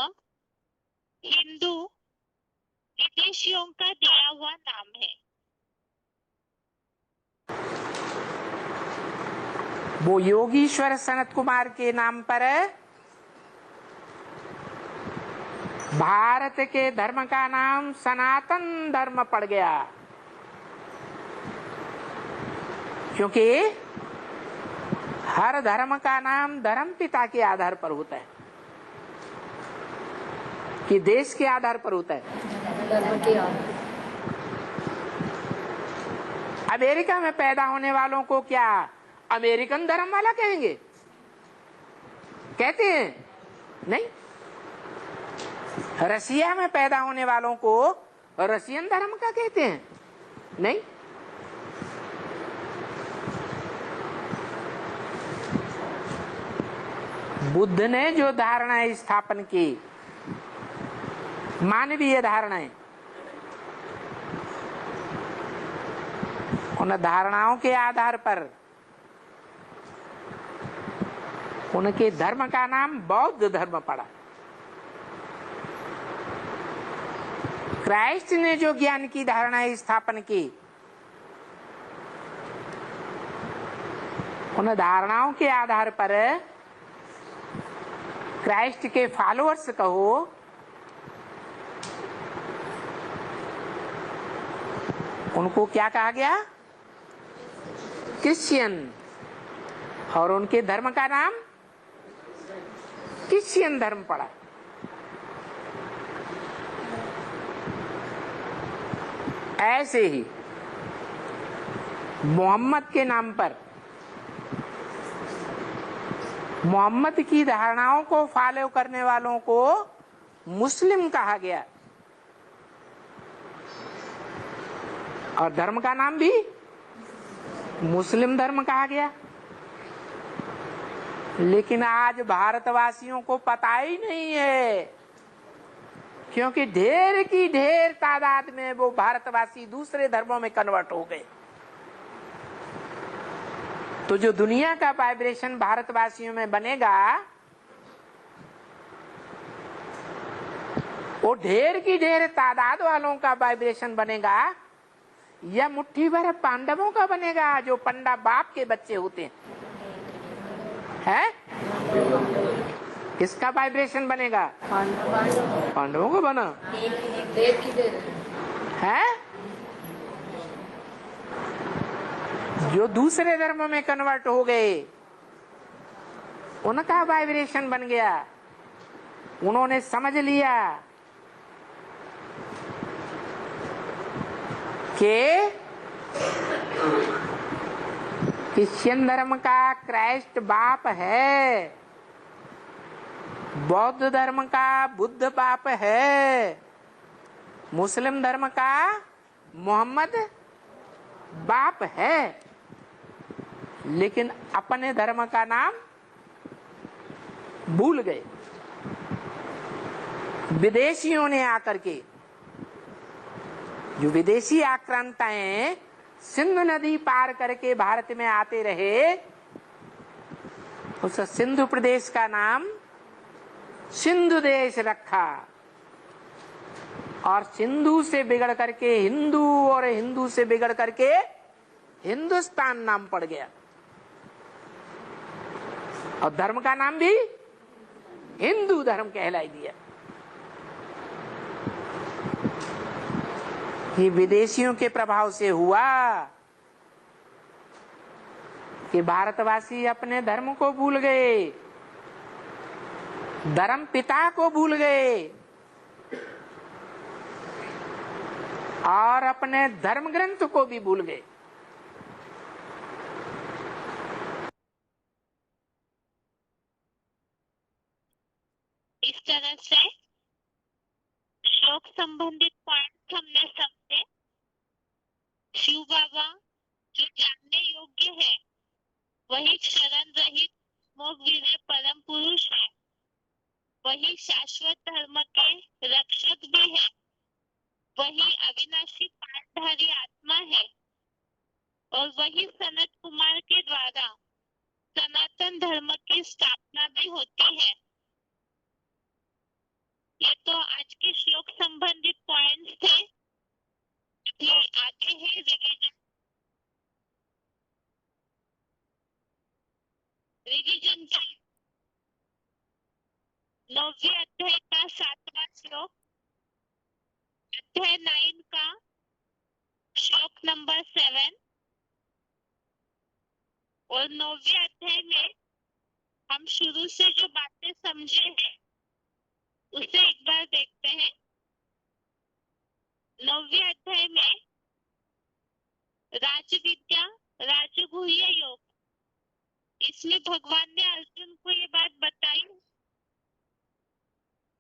हिंदू विदेशियों का दिया हुआ नाम है। वो योगीश्वर सनत कुमार के नाम पर भारत के धर्म का नाम सनातन धर्म पड़ गया, क्योंकि हर धर्म का नाम धर्म पिता के आधार पर होता है कि देश के आधार पर होता है। अमेरिका में पैदा होने वालों को क्या अमेरिकन धर्म वाला कहेंगे? कहते हैं नहीं। रसिया में पैदा होने वालों को रसियन धर्म का कहते हैं नहीं। बुद्ध ने जो धारणाएं स्थापन की, मानवीय धारणाएं, उन धारणाओं के आधार पर उनके धर्म का नाम बौद्ध धर्म पड़ा। क्राइस्ट ने जो ज्ञान की धारणाएं स्थापन की, उन धारणाओं के आधार पर क्राइस्ट के फॉलोअर्स कहो, उनको क्या कहा गया? क्रिश्चियन। और उनके धर्म का नाम क्रिश्चियन धर्म पड़ा। ऐसे ही मोहम्मद के नाम पर मोहम्मद की धारणाओं को फॉलो करने वालों को मुस्लिम कहा गया और धर्म का नाम भी मुस्लिम धर्म कहा गया। लेकिन आज भारतवासियों को पता ही नहीं है, क्योंकि ढेर की ढेर तादाद में वो भारतवासी दूसरे धर्मों में कन्वर्ट हो गए। तो जो दुनिया का वाइब्रेशन भारतवासियों में बनेगा वो ढेर की ढेर तादाद वालों का वाइब्रेशन बनेगा या मुट्ठी भर पांडवों का बनेगा जो पंडा बाप के बच्चे होते हैं? किसका वाइब्रेशन बनेगा? पांडवों का बना है। जो दूसरे धर्म में कन्वर्ट हो गए उनका वाइब्रेशन बन गया। उन्होंने समझ लिया कि क्रिश्चियन धर्म का क्राइस्ट बाप है, बौद्ध धर्म का बुद्ध बाप है, मुस्लिम धर्म का मोहम्मद बाप है। लेकिन अपने धर्म का नाम भूल गए। विदेशियों ने आकर के, जो विदेशी आक्रांताएं सिंधु नदी पार करके भारत में आते रहे, उस सिंधु प्रदेश का नाम सिंधु देश रखा और सिंधु से बिगड़ करके हिंदू और हिंदू से बिगड़ करके हिंदुस्तान नाम पड़ गया और धर्म का नाम भी हिंदू धर्म कहलाई दिया। ये विदेशियों के प्रभाव से हुआ कि भारतवासी अपने धर्म को भूल गए, धर्म पिता को भूल गए और अपने धर्म ग्रंथ को भी भूल गए। इस तरह से श्लोक संबंधित पॉइंट हमने समझे। शिव बाबा जो जानने योग्य है वही शरण रहित मोक्ष विजय परम पुरुष है, वही शाश्वत धर्म के रक्षक भी है, वही अविनाशी पाठधारी आत्मा है और वही सनत कुमार के द्वारा सनातन धर्म की स्थापना भी होती है। ये तो आज के श्लोक संबंधित पॉइंट्स थे। अभी आगे है रिवीजन का 9वें अध्याय का 7वां श्लोक, अध्याय 9 का श्लोक नंबर 7 और 9वें अध्याय में हम शुरू से जो बातें समझे हैं उसे एक बार देखते हैं। 9वें अध्याय में राजविद्या राजगुह्य योग, इसमें भगवान ने अर्जुन को ये बात बताई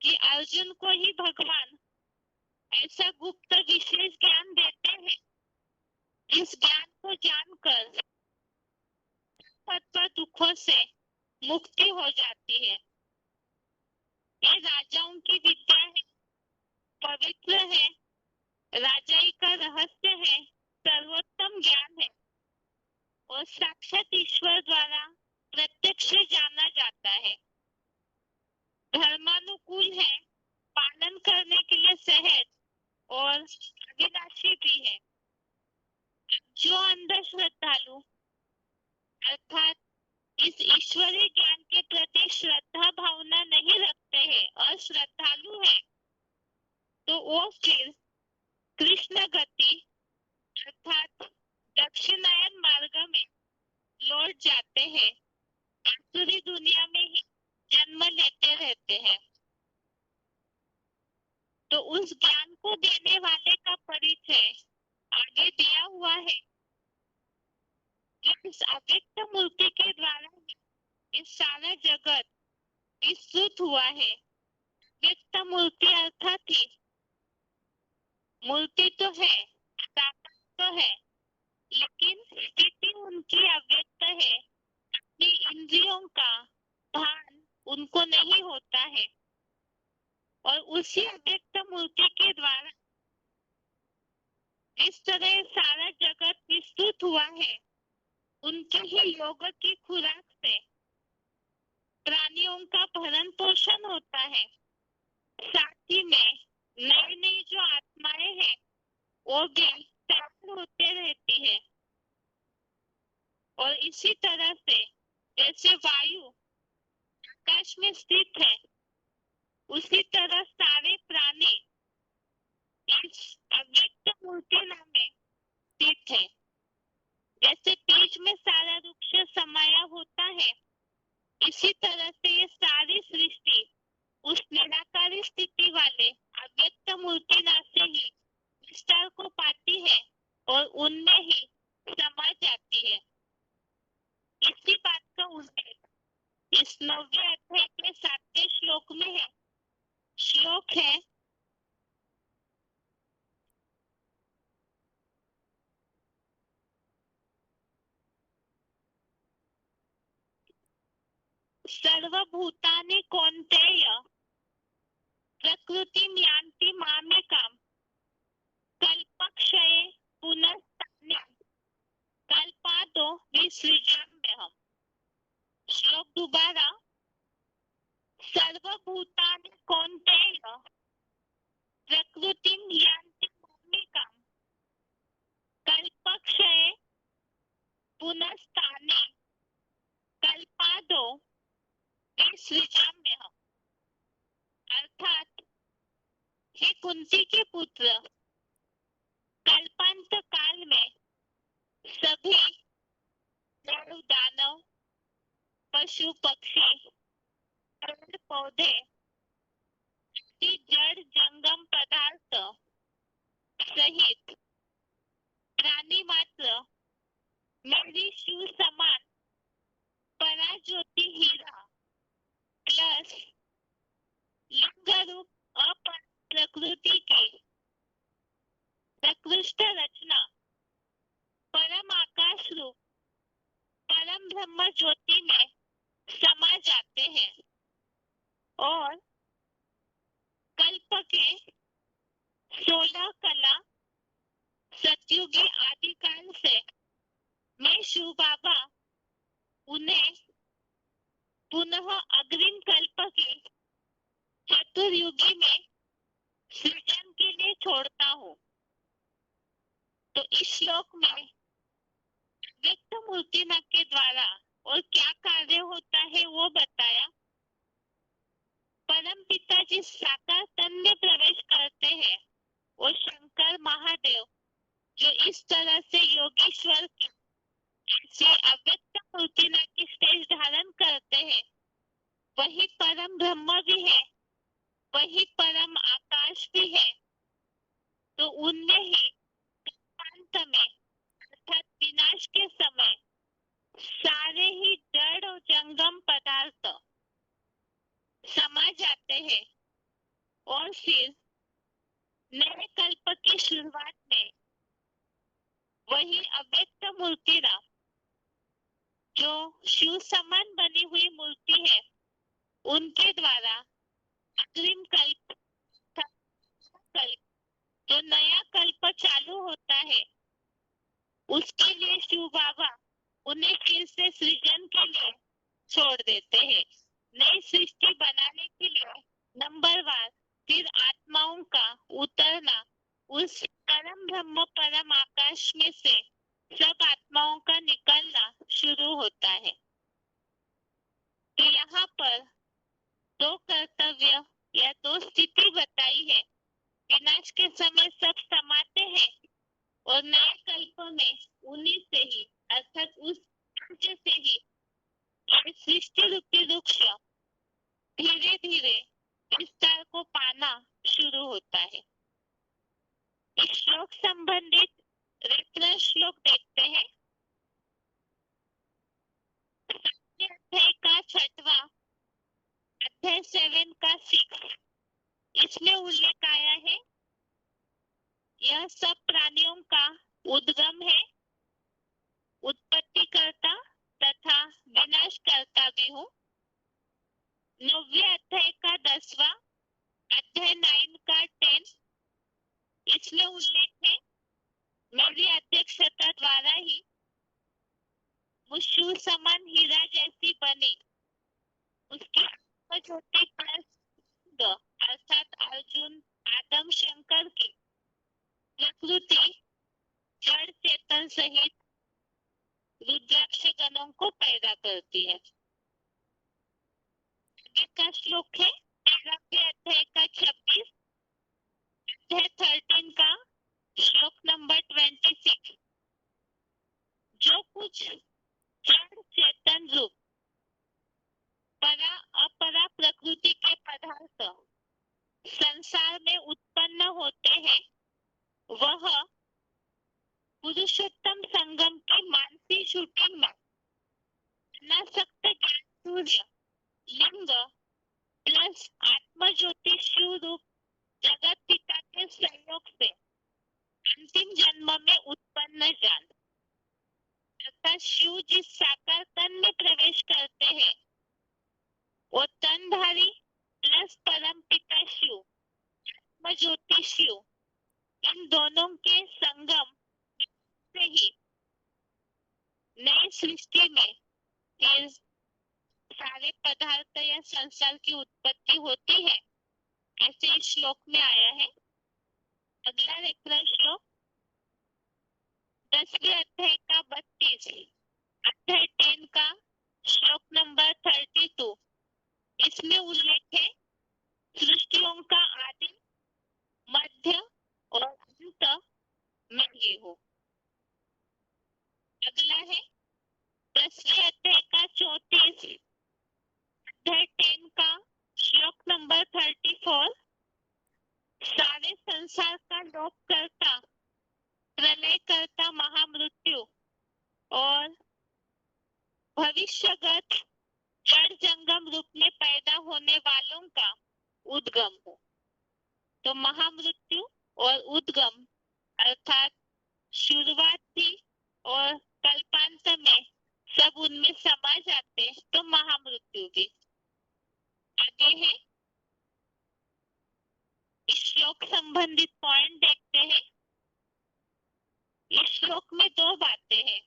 कि अर्जुन को ही भगवान ऐसा गुप्त विशेष ज्ञान देते हैं, इस ज्ञान को जानकर तत्व दुखों से मुक्ति हो जाती है। ये राजाओं की विद्या है, पवित्र है, राजाई का रहस्य है, सर्वोत्तम ज्ञान है और साक्षात ईश्वर द्वारा प्रत्यक्ष जाना जाता है। धर्मानुकूल है, पालन करने के लिए सहज और अविनाशी भी है। जो अंधश्रद्धालु अर्थात इस ईश्वरीय ज्ञान के प्रति श्रद्धा भावना नहीं रखते हैं और श्रद्धालु है, तो वो फिर कृष्ण गति अर्थात दक्षिणायन मार्ग में लौट जाते हैं, आसुरी दुनिया में ही जन्म लेते रहते हैं। तो उस ज्ञान को देने वाले का परिचय आगे दिया हुआ है कि इस अव्यक्त मूर्ति के द्वारा ही ये सारा जगत विस्तृत हुआ है। व्यक्त मूर्ति अर्थात ही मूर्ति तो है, साकार तो है, लेकिन स्थिति उनकी अव्यक्त है। अपनी इंद्रियों का भान उनको नहीं होता है और उसी अव्यक्त मूर्ति के द्वारा इस तरह सारा जगत विस्तृत हुआ है। उनके ही योग की खुराक से प्राणियों का भरण पोषण होता है। साथ ही में नई नई जो आत्माएं हैं वो भी प्राप्त होते रहती है। और इसी तरह से जैसे वायु आकाश में स्थित है, उसी तरह सारे प्राणी इस अव्यक्त मूर्ति नाम में स्थित है। जैसे बीज में सारा वृक्ष समाया होता है, इसी तरह से ये सारी सृष्टि उस निराकारी स्थिति वाले अव्यक्त मूर्ति नाम से ही विस्तार को पाती है और उनमें ही समा जाती है। इसी बात का उल्लेख इस 9वें अध्याय के 7वें श्लोक में है। श्लोक है, सर्वभूतानि कौन्तेय प्रकृतिं यान्ति मामेकाम् कल्पक्षये पुनस्तान्यां कल्पादो विसृजाम्यहम्। श्लोक दोबारा, सर्वभूतानि कौन्तेय प्रकृतिं यान्ति मामेकाम् कल्पक्षये पुनस्तान्यां कल्पादो विसृजाम्यहम्। अर्थात हे कुंती के पुत्र, कल्पांत काल में सभी जड़ दानव, पशु पक्षी, पेड़ पौधे, जड़ जंगम पदार्थ सहित प्राणी मात्र मेरी शिव समान पराज्योति हीरा प्लस लिंग रूप अपर प्रकृति की प्रकृष्ट रचना परम आकाश रूप परम ब्रह्म ज्योति में समा जाते हैं और कल्प के 16 कला सतयुगी आदिकाल से मैं शिव बाबा उन्हें पुनः अग्रिम कल्प के चतुर्युगी में सृजन के लिए छोड़ता हूँ। तो इस श्लोक में व्यक्त मूर्ति के द्वारा और क्या कार्य होता है वो बताया। परम पिता जिस साकार तन में प्रवेश करते हैं वो शंकर महादेव जो इस तरह से योगेश्वर की से अव्यक्त मूर्ति की स्टेज धारण करते हैं, वही परम ब्रह्म भी है, वही परम आकाश भी है। तो उनमें ही अंत में अर्थात विनाश के समय सारे ही जड़ और जंगम पदार्थ समा जाते हैं और फिर नए कल्प की शुरुआत में वही अव्यक्त मूर्ति जो शिव समान बनी हुई मूर्ति है उनके द्वारा अग्रिम कल्प जो नया कल्प चालू होता है उसके लिए शिव बाबा उन्हें फिर से सृजन के लिए छोड़ देते हैं। नई सृष्टि बनाने के लिए नंबरवार फिर आत्माओं का उतरना उस परम ब्रह्म परम आकाश में से सब आत्माओं का निकलना शुरू होता है। तो यहाँ पर दो कर्तव्य या दो स्थिति बताई है। विनाश के समय सब समाते हैं और नए कल्प में उन्हीं से ही अर्थात उस बीज से ही ये सृष्टि रूपी वृक्ष धीरे धीरे विस्तार को पाना शुरू होता है। इस श्लोक संबंधित रेफरेंस श्लोक देखते हैं। अध्याय का छठवा, अध्याय 7 का 6, इसमें उल्लेख आया है, यह सब प्राणियों का उद्गम है, उत्पत्ति करता तथा विनाश करता भी हूँ। 9वें अध्याय का 10वां, अध्याय 9 का 10, इसमें उल्लेख है, मेरी अध्यक्षता द्वारा ही मुश्शू समान हीरा जैसी बनी, उसकी ज्योति प्लस अर्थात अर्जुन आदम शंकर की प्रकृति जड़ चेतन सहित रुद्राक्ष गणों को पैदा करती है। आगे का श्लोक है 13वें अध्याय का 26, अध्याय 13 का श्लोक नंबर 26, जो कुछ जड़ चेतन रूप परा अपरा प्रकृति के पदार्थ संसार में उत्पन्न होते हैं, वह पुरुषोत्तम संगम की मानसी शूटिंग में अनासक्त ज्ञान सूर्य लिंग प्लस आत्मज्योति शिव रूप जगत पिता के सहयोग से अंतिम जन्म में उत्पन्न जान, अर्थात शिव जिस साकार तन में प्रवेश करते हैं, वो तनधारी प्लस परम पिता शिव आत्मज्योति शिव, इन दोनों के संगम से ही नई सृष्टि में ये सारे पदार्थ या संसार की उत्पत्ति होती है, ऐसे इस श्लोक में आया है। अगला रेफरेंस श्लोक 10वें अध्याय का 32, अध्याय 10 का श्लोक नंबर 32, इसमें उल्लेख है, सृष्टियों का आदि मध्य और अंत मैं ही हूँ। अगला है 10वें अध्याय का 34, अध्याय 10 का श्लोक नंबर 34, सारे संसार का लोप करता प्रलय करता महामृत्यु और भविष्यगत जड़ जंगम रूप में पैदा होने वालों का उद्गम हो। तो महामृत्यु और उद्गम अर्थात शुरुआत थी और कल्पांत में सब उनमें समा जाते हैं, तो महामृत्यु भी। आगे है इस श्लोक संबंधित पॉइंट देखते हैं। इस श्लोक में दो बातें हैं,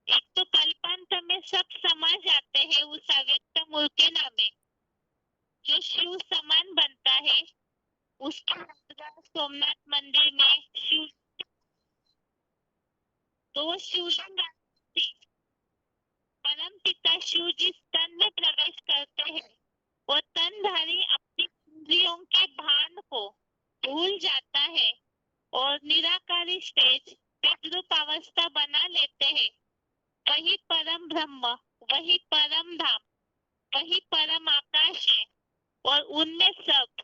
एक तो कल्पांत में सब समा जाते हैं उस अव्यक्त मूर्तिना में, जो शिव समान बनता है, उसके सोमनाथ मंदिर में शिव, तो शिवलिंग परम पिता शिव जिस तन में प्रवेश करते हैं, वो तनधारी अपनी इंद्रियों के भान को भूल जाता है और निराकारी स्टेज तद्रूप अवस्था बना लेते हैं। वही परम ब्रह्म, वही परम धाम, वही परम आकाश है और उनमें सब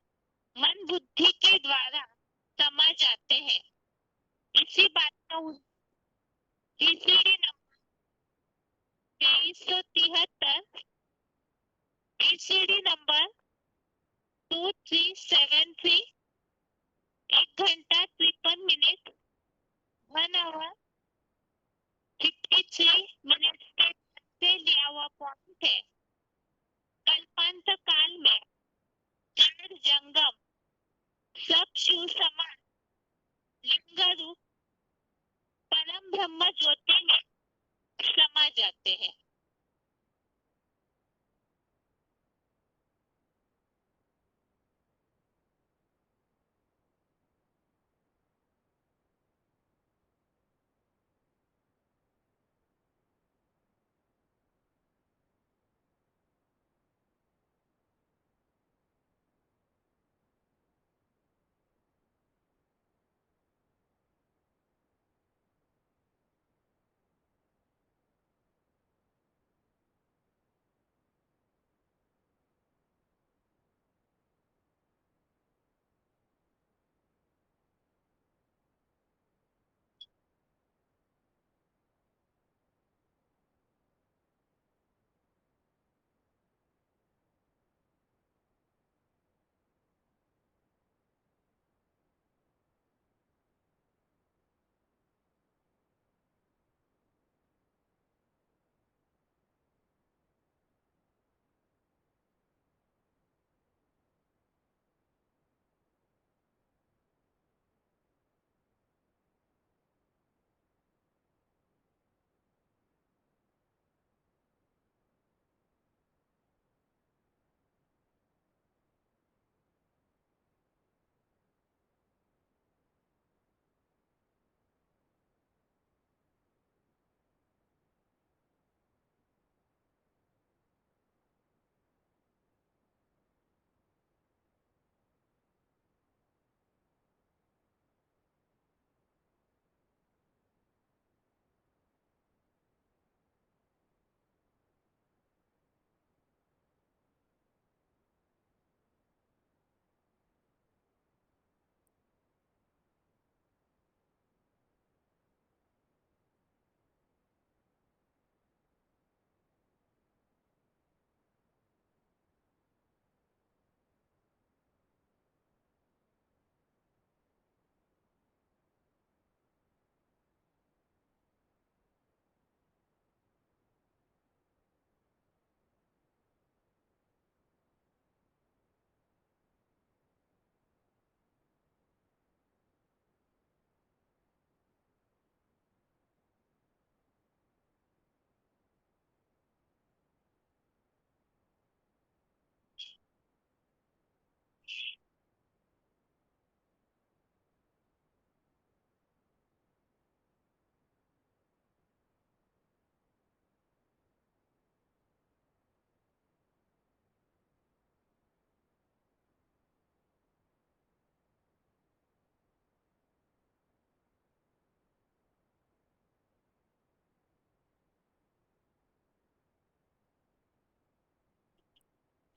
मन बुद्धि के द्वारा समा जाते हैं। इसी बात का जीसीडी नंबर 2373, जीसीडी नंबर 2373, 1 घंटा 53 मिनट 1 आवर 53 मिनट से लिया हुआ पॉइंट है। कल्पांत काल में जड़ जंगम सब शिव समान लिंग रूप परम ब्रह्म ज्योति में समा जाते हैं।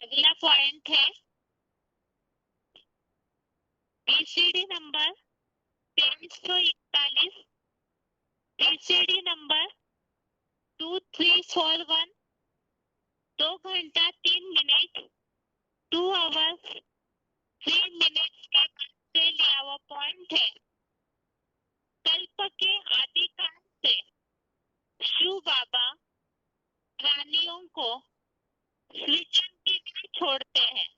अगला पॉइंट है बीसीडी नंबर 341, बीसीडी नंबर 2341, 2 घंटा 3 मिनट, 2 hours 3 minutes के बाद से लिया हुआ पॉइंट है। कल्प के आदिकाल से शिव बाबा प्राणियों को सृजन के लिए छोड़ते हैं।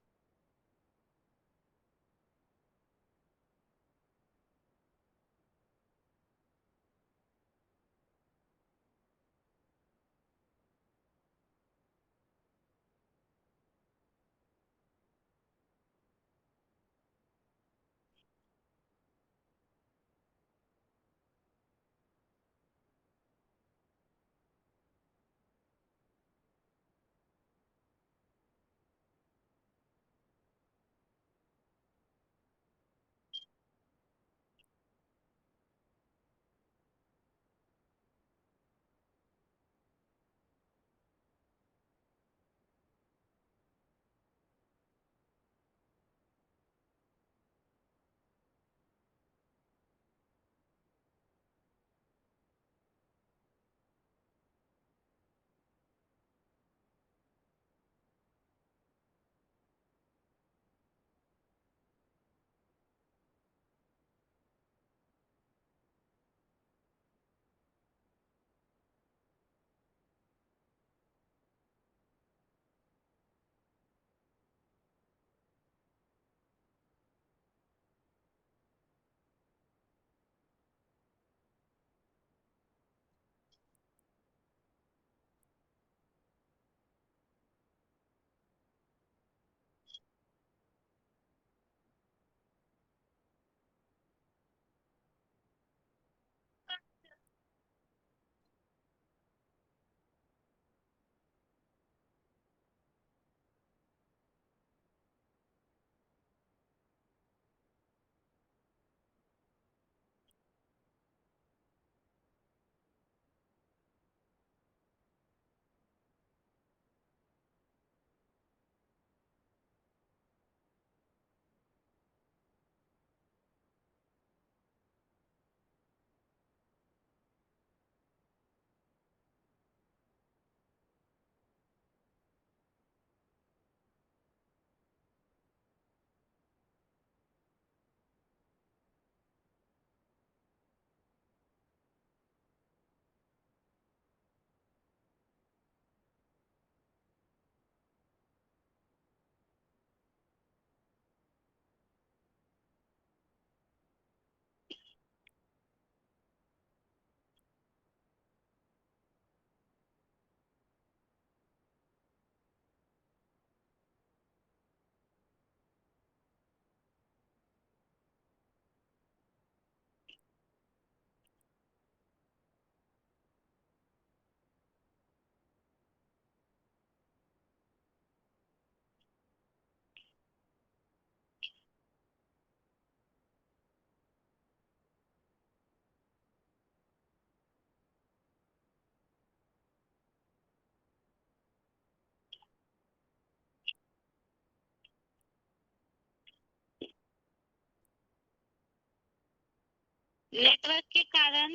नेटवर्क के कारण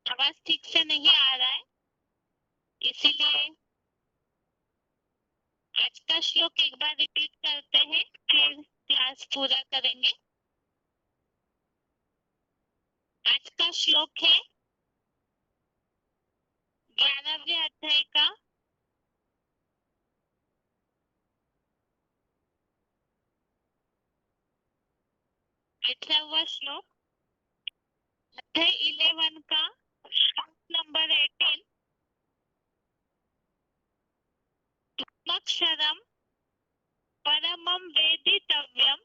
आवाज ठीक से नहीं आ रहा है, इसीलिए आज का श्लोक एक बार रिपीट करते हैं, फिर क्लास पूरा करेंगे। आज का श्लोक है 11वें अध्याय का 18वां श्लोक, अध्याय 11 का श्लोक नंबर 18। त्वमक्षरं परमं वेदितव्यं,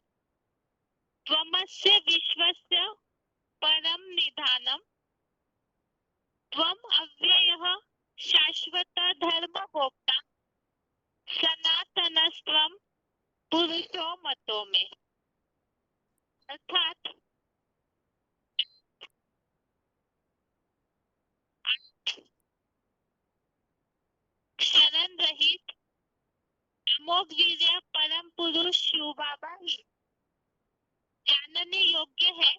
त्वमस्य विश्वस्य परं निधानम्, त्वम् अव्ययः शाश्वत धर्मगोप्ता, सनातनस्त्वं पुरुषो मतो में। अर्थात शरण रहित, अमोघ अमोघ वीर्य परम पुरुष शिव बाबा ही जानने योग्य है।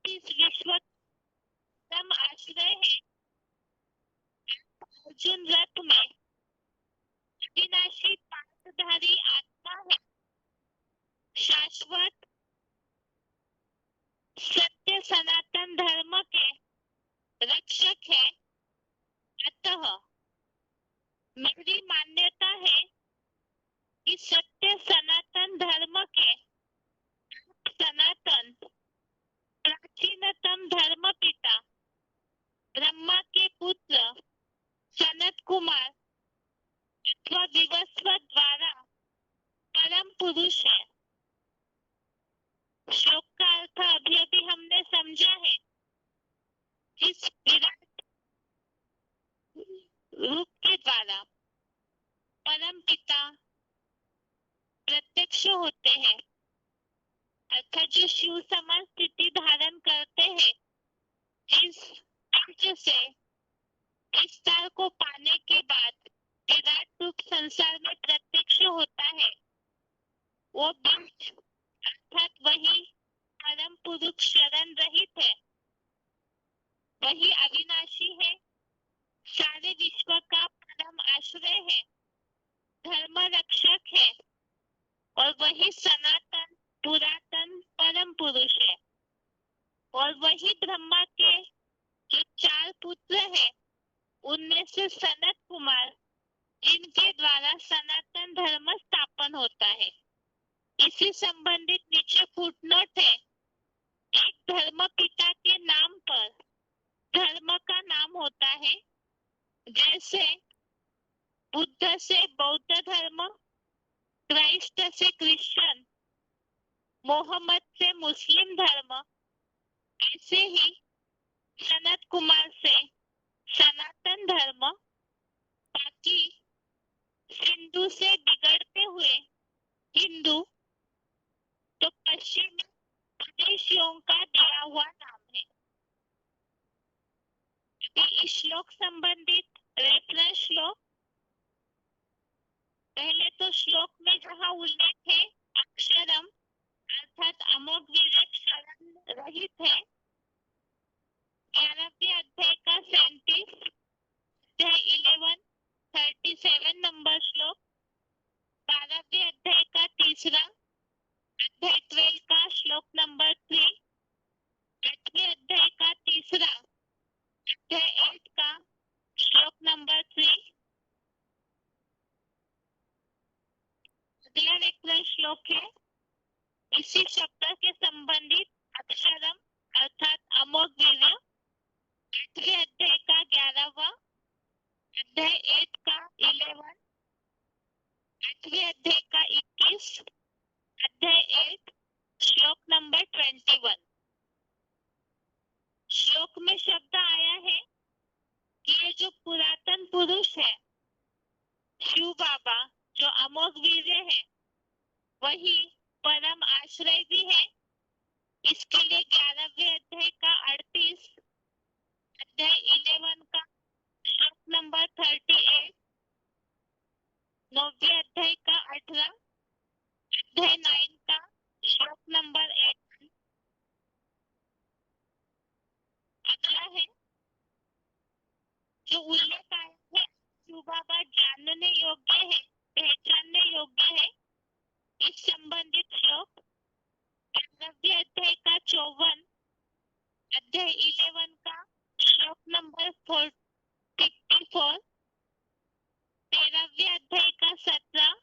इस विश्व परम आश्रय है। अर्जुन रथ में अविनाशी पाशधारी आत्मा है। शाश्वत सत्य सनातन धर्म के रक्षक है। अतः मेरी मान्यता है कि सत्य सनातन धर्म के सनातन प्राचीनतम धर्म पिता ब्रह्मा के पुत्र सनत कुमार अथवा विवस्वत द्वारा परम पुरुष है। श्लोक का अर्थ अभी अभी हमने समझा है। इस विराट रूप के द्वारा परम पिता प्रत्यक्ष होते हैं, अर्थात जो शिव समान स्थिति धारण करते हैं। इस अर्थ से विस्तार को पाने के बाद विराट रूप संसार में प्रत्यक्ष होता है। वो बीज अर्थात वही परम पुरुष शरण रहित है, वही अविनाशी है, सारे विश्व का परम आश्रय है, धर्म रक्षक है और वही सनातन पुरातन परम पुरुष है। और वही ब्रह्मा के जो 4 पुत्र हैं, उनमें से सनत कुमार, जिनके द्वारा सनातन धर्म स्थापन होता है। इसी संबंधित नीचे फुटनोट है। एक धर्म पिता के नाम पर धर्म का नाम होता है। जैसे बुद्ध से बौद्ध धर्म, क्राइस्ट से क्रिश्चियन, मोहम्मद से मुस्लिम धर्म, ऐसे ही सनत कुमार से सनातन धर्म, बाकी सिंधु से बिगड़ते हुए हिंदू, तो पश्चिमी विदेशियों का दिया हुआ नाम है। इस श्लोक संबंधित रेफरेंस श्लोक, पहले तो श्लोक में जहाँ उल्लेख है अक्षरम अर्थात अमोघ वीर्य शरण रहित है, 11वें अध्याय का 37 अध्याय 11 37 नंबर श्लोक, 12वें अध्याय का 3 अध्याय 12 का श्लोक नंबर 3, 8वें अध्याय का 3 अध्याय 8 का श्लोक नंबर 3। अगला रेफरेंस श्लोक है इसी शब्द के संबंधित अक्षरम अर्थात अमोघ वीर्य, 8वें अध्याय का 11वां, अध्याय 8 का 11, 8वें अध्याय का 21, अध्याय 8 श्लोक नंबर 21। श्लोक में शब्द आया है कि ये जो पुरातन पुरुष है शिव बाबा, जो अमोघ वीर्य है, वही परम आश्रय भी है। इसके लिए 11वें अध्याय का 38, अध्याय 11 का श्लोक नंबर 38, 9वें अध्याय का 18, अध्याय 9 का श्लोक नंबर 1। अगला है जो उल्लेख आया है शिव बाबा जानने योग्य है, पहचानने योग्य है। इस संबंधित श्लोक 11वें अध्याय का 54, अध्याय 11 का श्लोक नंबर 54, 13वें अध्याय का 17,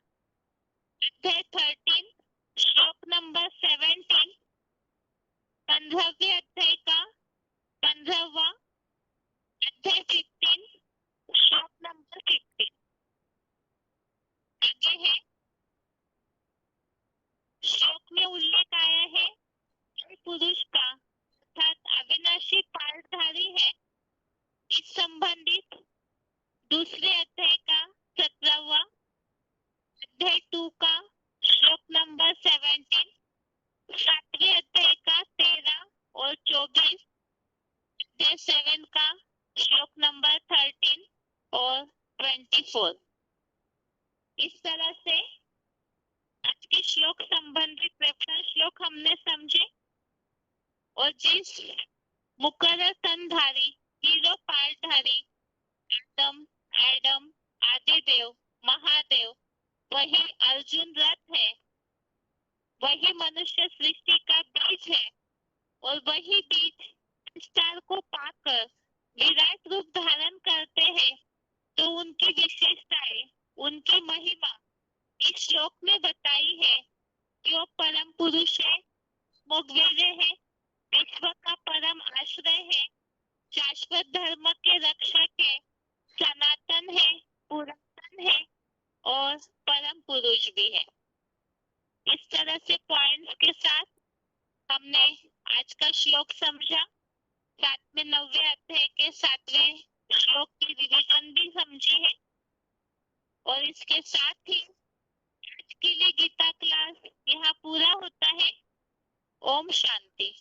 अध्याय 13 श्लोक नंबर 17, 15वें अध्याय का 15वां, अध्याय 15 श्लोक नंबर 15। आगे है श्लोक में उल्लेख आया है पुरुष का अर्थात अविनाशी पाठधारी है। इस संबंधित दूसरे अध्याय का 17वां, अध्याय 2 का श्लोक नंबर 17, 7वें अध्याय का 13 और 24, अध्याय 7 का श्लोक नंबर 13 और 24। इस हमने समझे और जिस मुकर्रर तनधारी हीरो पालधारी एडम एडम आदिदेव महादेव वही अर्जुन रथ है, वही मनुष्य सृष्टि का बीज है और वही बीज स्टार को पाकर विराट रूप धारण करते हैं। तो उनकी विशेषताएं, उनकी महिमा इस श्लोक में बताई है कि वो परम पुरुष है, मोगवीर्य है, विश्व का परम आश्रय है, शाश्वत धर्म के रक्षक है, सनातन है, पुरातन है और परम पुरुष भी है। इस तरह से पॉइंट्स के साथ हमने आज का श्लोक समझा, साथ में 9वें अध्याय के 7वें श्लोक की रिवीजन भी समझी है और इसके साथ ही आज के लिए गीता क्लास यहाँ पूरा होता है। ओम शांति।